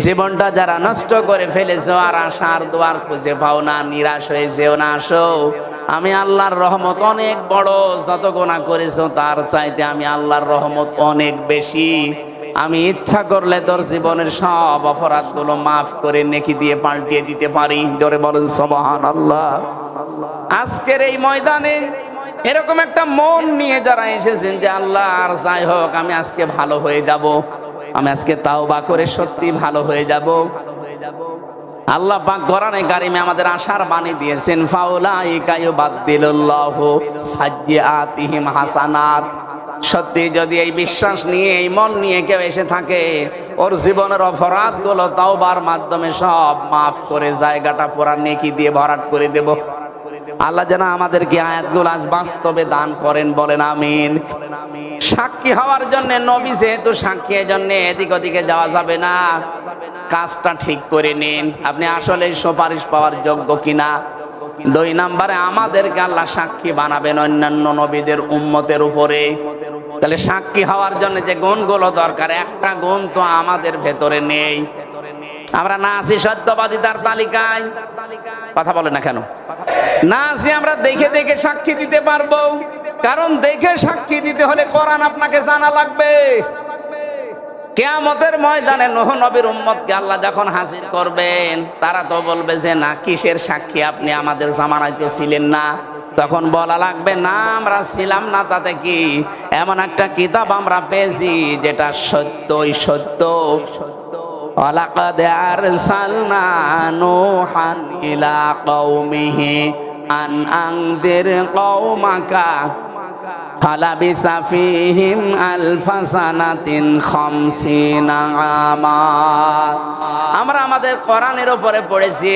জীবনটা যারা নষ্ট করে ফেলেছো আর আশার দুয়ার খুঁজে পাও না, নিরাশ হয়ে যেও না। আসো, আমি আল্লাহর রহমত অনেক বড়, যত গুনাহ করেছো তার চাইতে আমি আল্লাহর রহমত অনেক বেশি। আমি ইচ্ছা করলে তোর জীবনের সব অপরাধগুলো মাফ করে নেকি দিয়ে পাল্টিয়ে দিতে পারি। জোরে বলেন সুবহানাল্লাহ। আজকের এই ময়দানে এরকম একটা মন নিয়ে যারা এসেছেন যে আল্লাহ আর যাই হোক আমি আজকে ভালো হয়ে যাব, আমি আজকে তাওবা করে সত্যি ভালো হয়ে যাব। আল্লাহ পাক কোরআনে কারিমে আমাদের আশার বাণী দিয়েছেন, ফাউলাইকা ইউবাদদিলুল্লাহু সাইয়্যাতিহিম হাসানাত। সত্যি যদি এই বিশ্বাস নিয়ে এই মন নিয়ে কেউ এসে থাকে, ওর জীবনের অপরাধগুলো তাওবার মাধ্যমে সব মাফ করে জায়গাটা পুরা নেকি দিয়ে ভরাট করে দেব। আল্লাহ যেন আমাদেরকে আয়াতগুলো আজ বাস্তবে দান করেন, বলেন আমিন। সাক্ষী হওয়ার জন্য নবী যেহেতু সাক্ষী, জন্য এদিক ওদিকে যাওয়া যাবে না। কাজটা ঠিক করে নিন, আপনি আসলে সুপারিশ পাওয়ার যোগ্য কিনা। 2 নম্বরে আমাদেরকে আল্লাহ সাক্ষী বানাবেন অন্যান্য নবীদের উম্মতের উপরে। তাহলে সাক্ষী হওয়ার জন্য যে গুণগুলো দরকার, একটা গুণ তো আমাদের ভেতরে নেই। আমরা না আছি সত্যবাদিতার তালিকায়, কথা বলে না কেন? না আছি আমরা দেখে দেখে সাক্ষী দিতে পারবো, কারণ দেখে সাক্ষী দিতে হলে কোরআন আপনাকে জানা লাগবে। কিয়ামতের ময়দানে নূহ নবীর উম্মতকে আল্লাহ যখন হাজির করবেন, তারা তো বলবে যে না, কিসের সাক্ষী, আপনি আমাদের জামানায় তো ছিলেন না। তখন বলা লাগবে, না আমরা ছিলাম না তাতে কি, এমন একটা কিতাব আমরা পেয়েছি যেটা সত্যই সত্য। ওয়ালাকাদ আরসালনা নূহান ইলা কওমিহি আন আনযির কওমাকা ফালাবিসা ফীহিম আলফা সানাতিন 50 আমা। আমরা আমাদের কোরআনের উপরে পড়েছি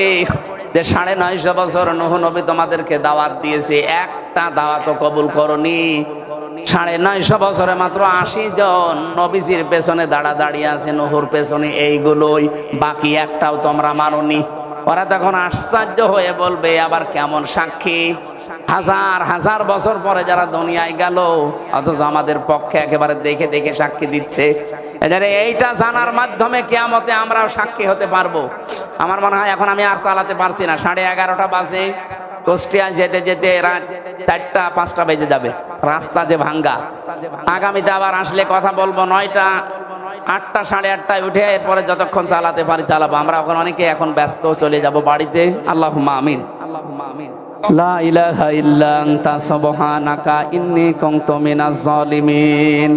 যে 950 বছর নূহ নবী তোমাদেরকে দাওয়াত দিয়েছে, একটা দাওয়াতও কবুল করনি। 950 বছরে মাত্র 80 জন নবীজির পেছনে দাঁড়িয়ে আছে, নূহর পেছনে এইগুলোই, বাকি একটাও তোমরা মানোনি। ওরা তখন আশ্চর্য হয়ে বলবে, আবার কেমন সাক্ষী, হাজার হাজার বছর পরে যারা দুনিয়ায় গেল, অথচ আমাদের পক্ষে একেবারে দেখে দেখে সাক্ষী দিচ্ছে। এইটা জানার মাধ্যমে কিয়ামতে আমরাও সাক্ষী হতে পারবো। আমার মনে হয় এখন আমি আর চালাতে পারছি না, 11:30 বাজে, কুষ্টিয়ায় যেতে যেতে রাত 4টা 5টা বেজে যাবে, রাস্তা যে ভাঙ্গা। আগামীতে আবার আসলে কথা বলবো 9টা 8টা 8:30টায় উঠে, এরপরে যতক্ষণ চালাতে পারি চালাবো। আমরা এখন অনেকে এখন ব্যস্ত, চলে যাব বাড়িতে। আল্লাহুম্মা আমিন। লা ইলাহা ইল্লা আনতা সুবহানাকা ইন্নী কুনতু মিনাজ জালিমিন।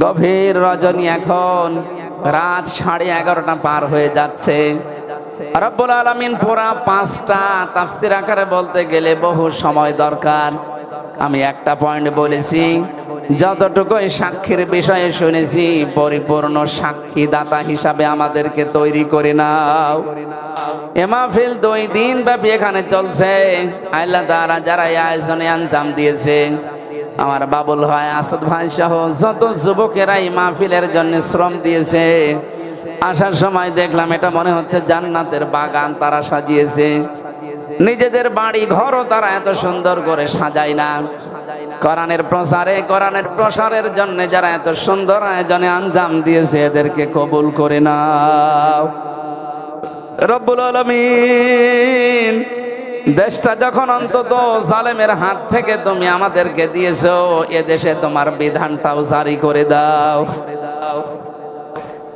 গভীর রজনী, এখন রাত 11:30 পার হয়ে যাচ্ছে। রব্বুল আলামিন পুরা 5টা তাফসীর আকারে বলতে গেলে বহু সময় দরকার। আমি একটা পয়েন্ট বলেছি, যতটুকু সাক্ষীর বিষয়ে শুনেছি, পরিপূর্ণ সাক্ষীদাতা হিসাবে আমাদেরকে তৈরি করে নাও। এ মাহফিল 2 দিন ব্যাপী এখানে চলছে। আল্লাহ তাআলা যারা এই আয়োজনে আঞ্জাম দিয়েছে, আমার বাবুল ভাই, আসাদ ভাই সহ যত যুবকেরা এই মাহফিলের জন্য শ্রম দিয়েছে, আসার সময় দেখলাম এটা মনে হচ্ছে জান্নাতের বাগান তারা সাজিয়েছে। নিজেদের বাড়ি ঘরও তারা এত সুন্দর করে সাজায় না। কোরআনের প্রচারে, কোরআনের প্রসারের জন্য যারা এত সুন্দর আয়োজনে আঞ্জাম দিয়েছে, এদেরকে কবুল করে নাও রব্বুল আলামিন। দেশটা যখন অন্তত জালেমের হাত থেকে তুমি আমাদেরকে দিয়েছো, এ দেশে তোমার বিধানটাও জারি করে দাও।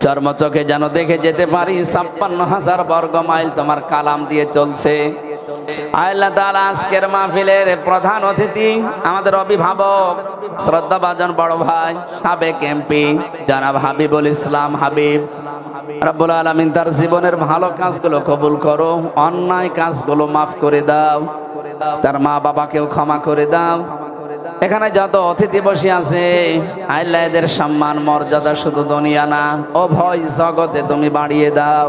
চর্মচোখে যেন দেখে যেতে পারি 56,000 বর্গ মাইল তোমার কালাম দিয়ে চলছে। আল্লাহ তাআলা আজকের মাহফিলের প্রধান অতিথি, আমাদের অভিভাবক, শ্রদ্ধাভাজন বড় ভাই, সাবেক এমপি জনাব হাবিবুল ইসলাম হাবিব। রব্বুল আলামিন তার জীবনের ভালো কাজগুলো কবুল করো, অন্যায় কাজগুলো মাফ করে দাও, তার মা বাবাকেও ক্ষমা করে দাও। এখানে যত অতিথি বসে আছে আল্লাহ এদের সম্মান মর্যাদা শুধু দুনিয়া না উভয় জগতে তুমি বাড়িয়ে দাও।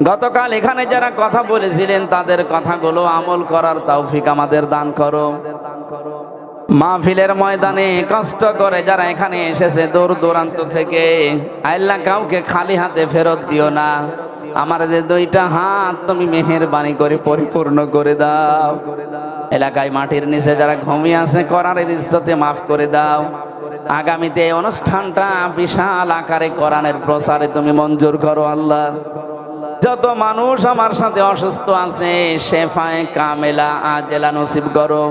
গতকাল এখানে যারা কথা বলেছিলেন তাদের কথাগুলো আমল করার তৌফিক আমাদের দান করো। মাহফিলের ময়দানে কষ্ট করে যারা এখানে এসেছে দূর দূরান্ত থেকে, আল্লাহ কাউকে খালি হাতে ফেরত দিও না। আমাদের দুইটা হাত তুমি মেহেরবানি করে পরিপূর্ণ করে দাও। এলাকায় মাটির নিচে যারা ঘুমিয়ে আছে কোরআনের ইজ্জতে মাফ করে দাও। আগামীতে এই অনুষ্ঠানটা বিশাল আকারে কোরআনের প্রচারে তুমি মঞ্জুর করো আল্লাহ। যত মানুষ আমার সাথে অসুস্থ আছে শেফায়ে কামেলা আজেলা নসিব করো।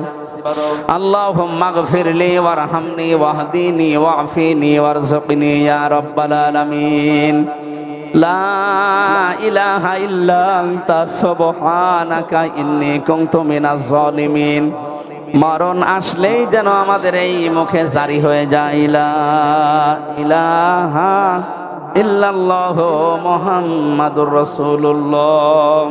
আল্লাহুম্মা গফিরলি ওয়ারহামনি ওয়াহদিনি ওয়াফিনি ওয়ারযুকনি ইয়া রাব্বাল আলামিন। লা ইলাহা ইল্লা আনতা সুবহানাকা ইন্নী কুনতু মিনাজ জালিমিন। মরণ আসলেই যেন আমাদের এই মুখে জারি হয়ে যায় লা ইলাহা ইল্লাল্লাহু মুহাম্মাদুর রাসূলুল্লাহ।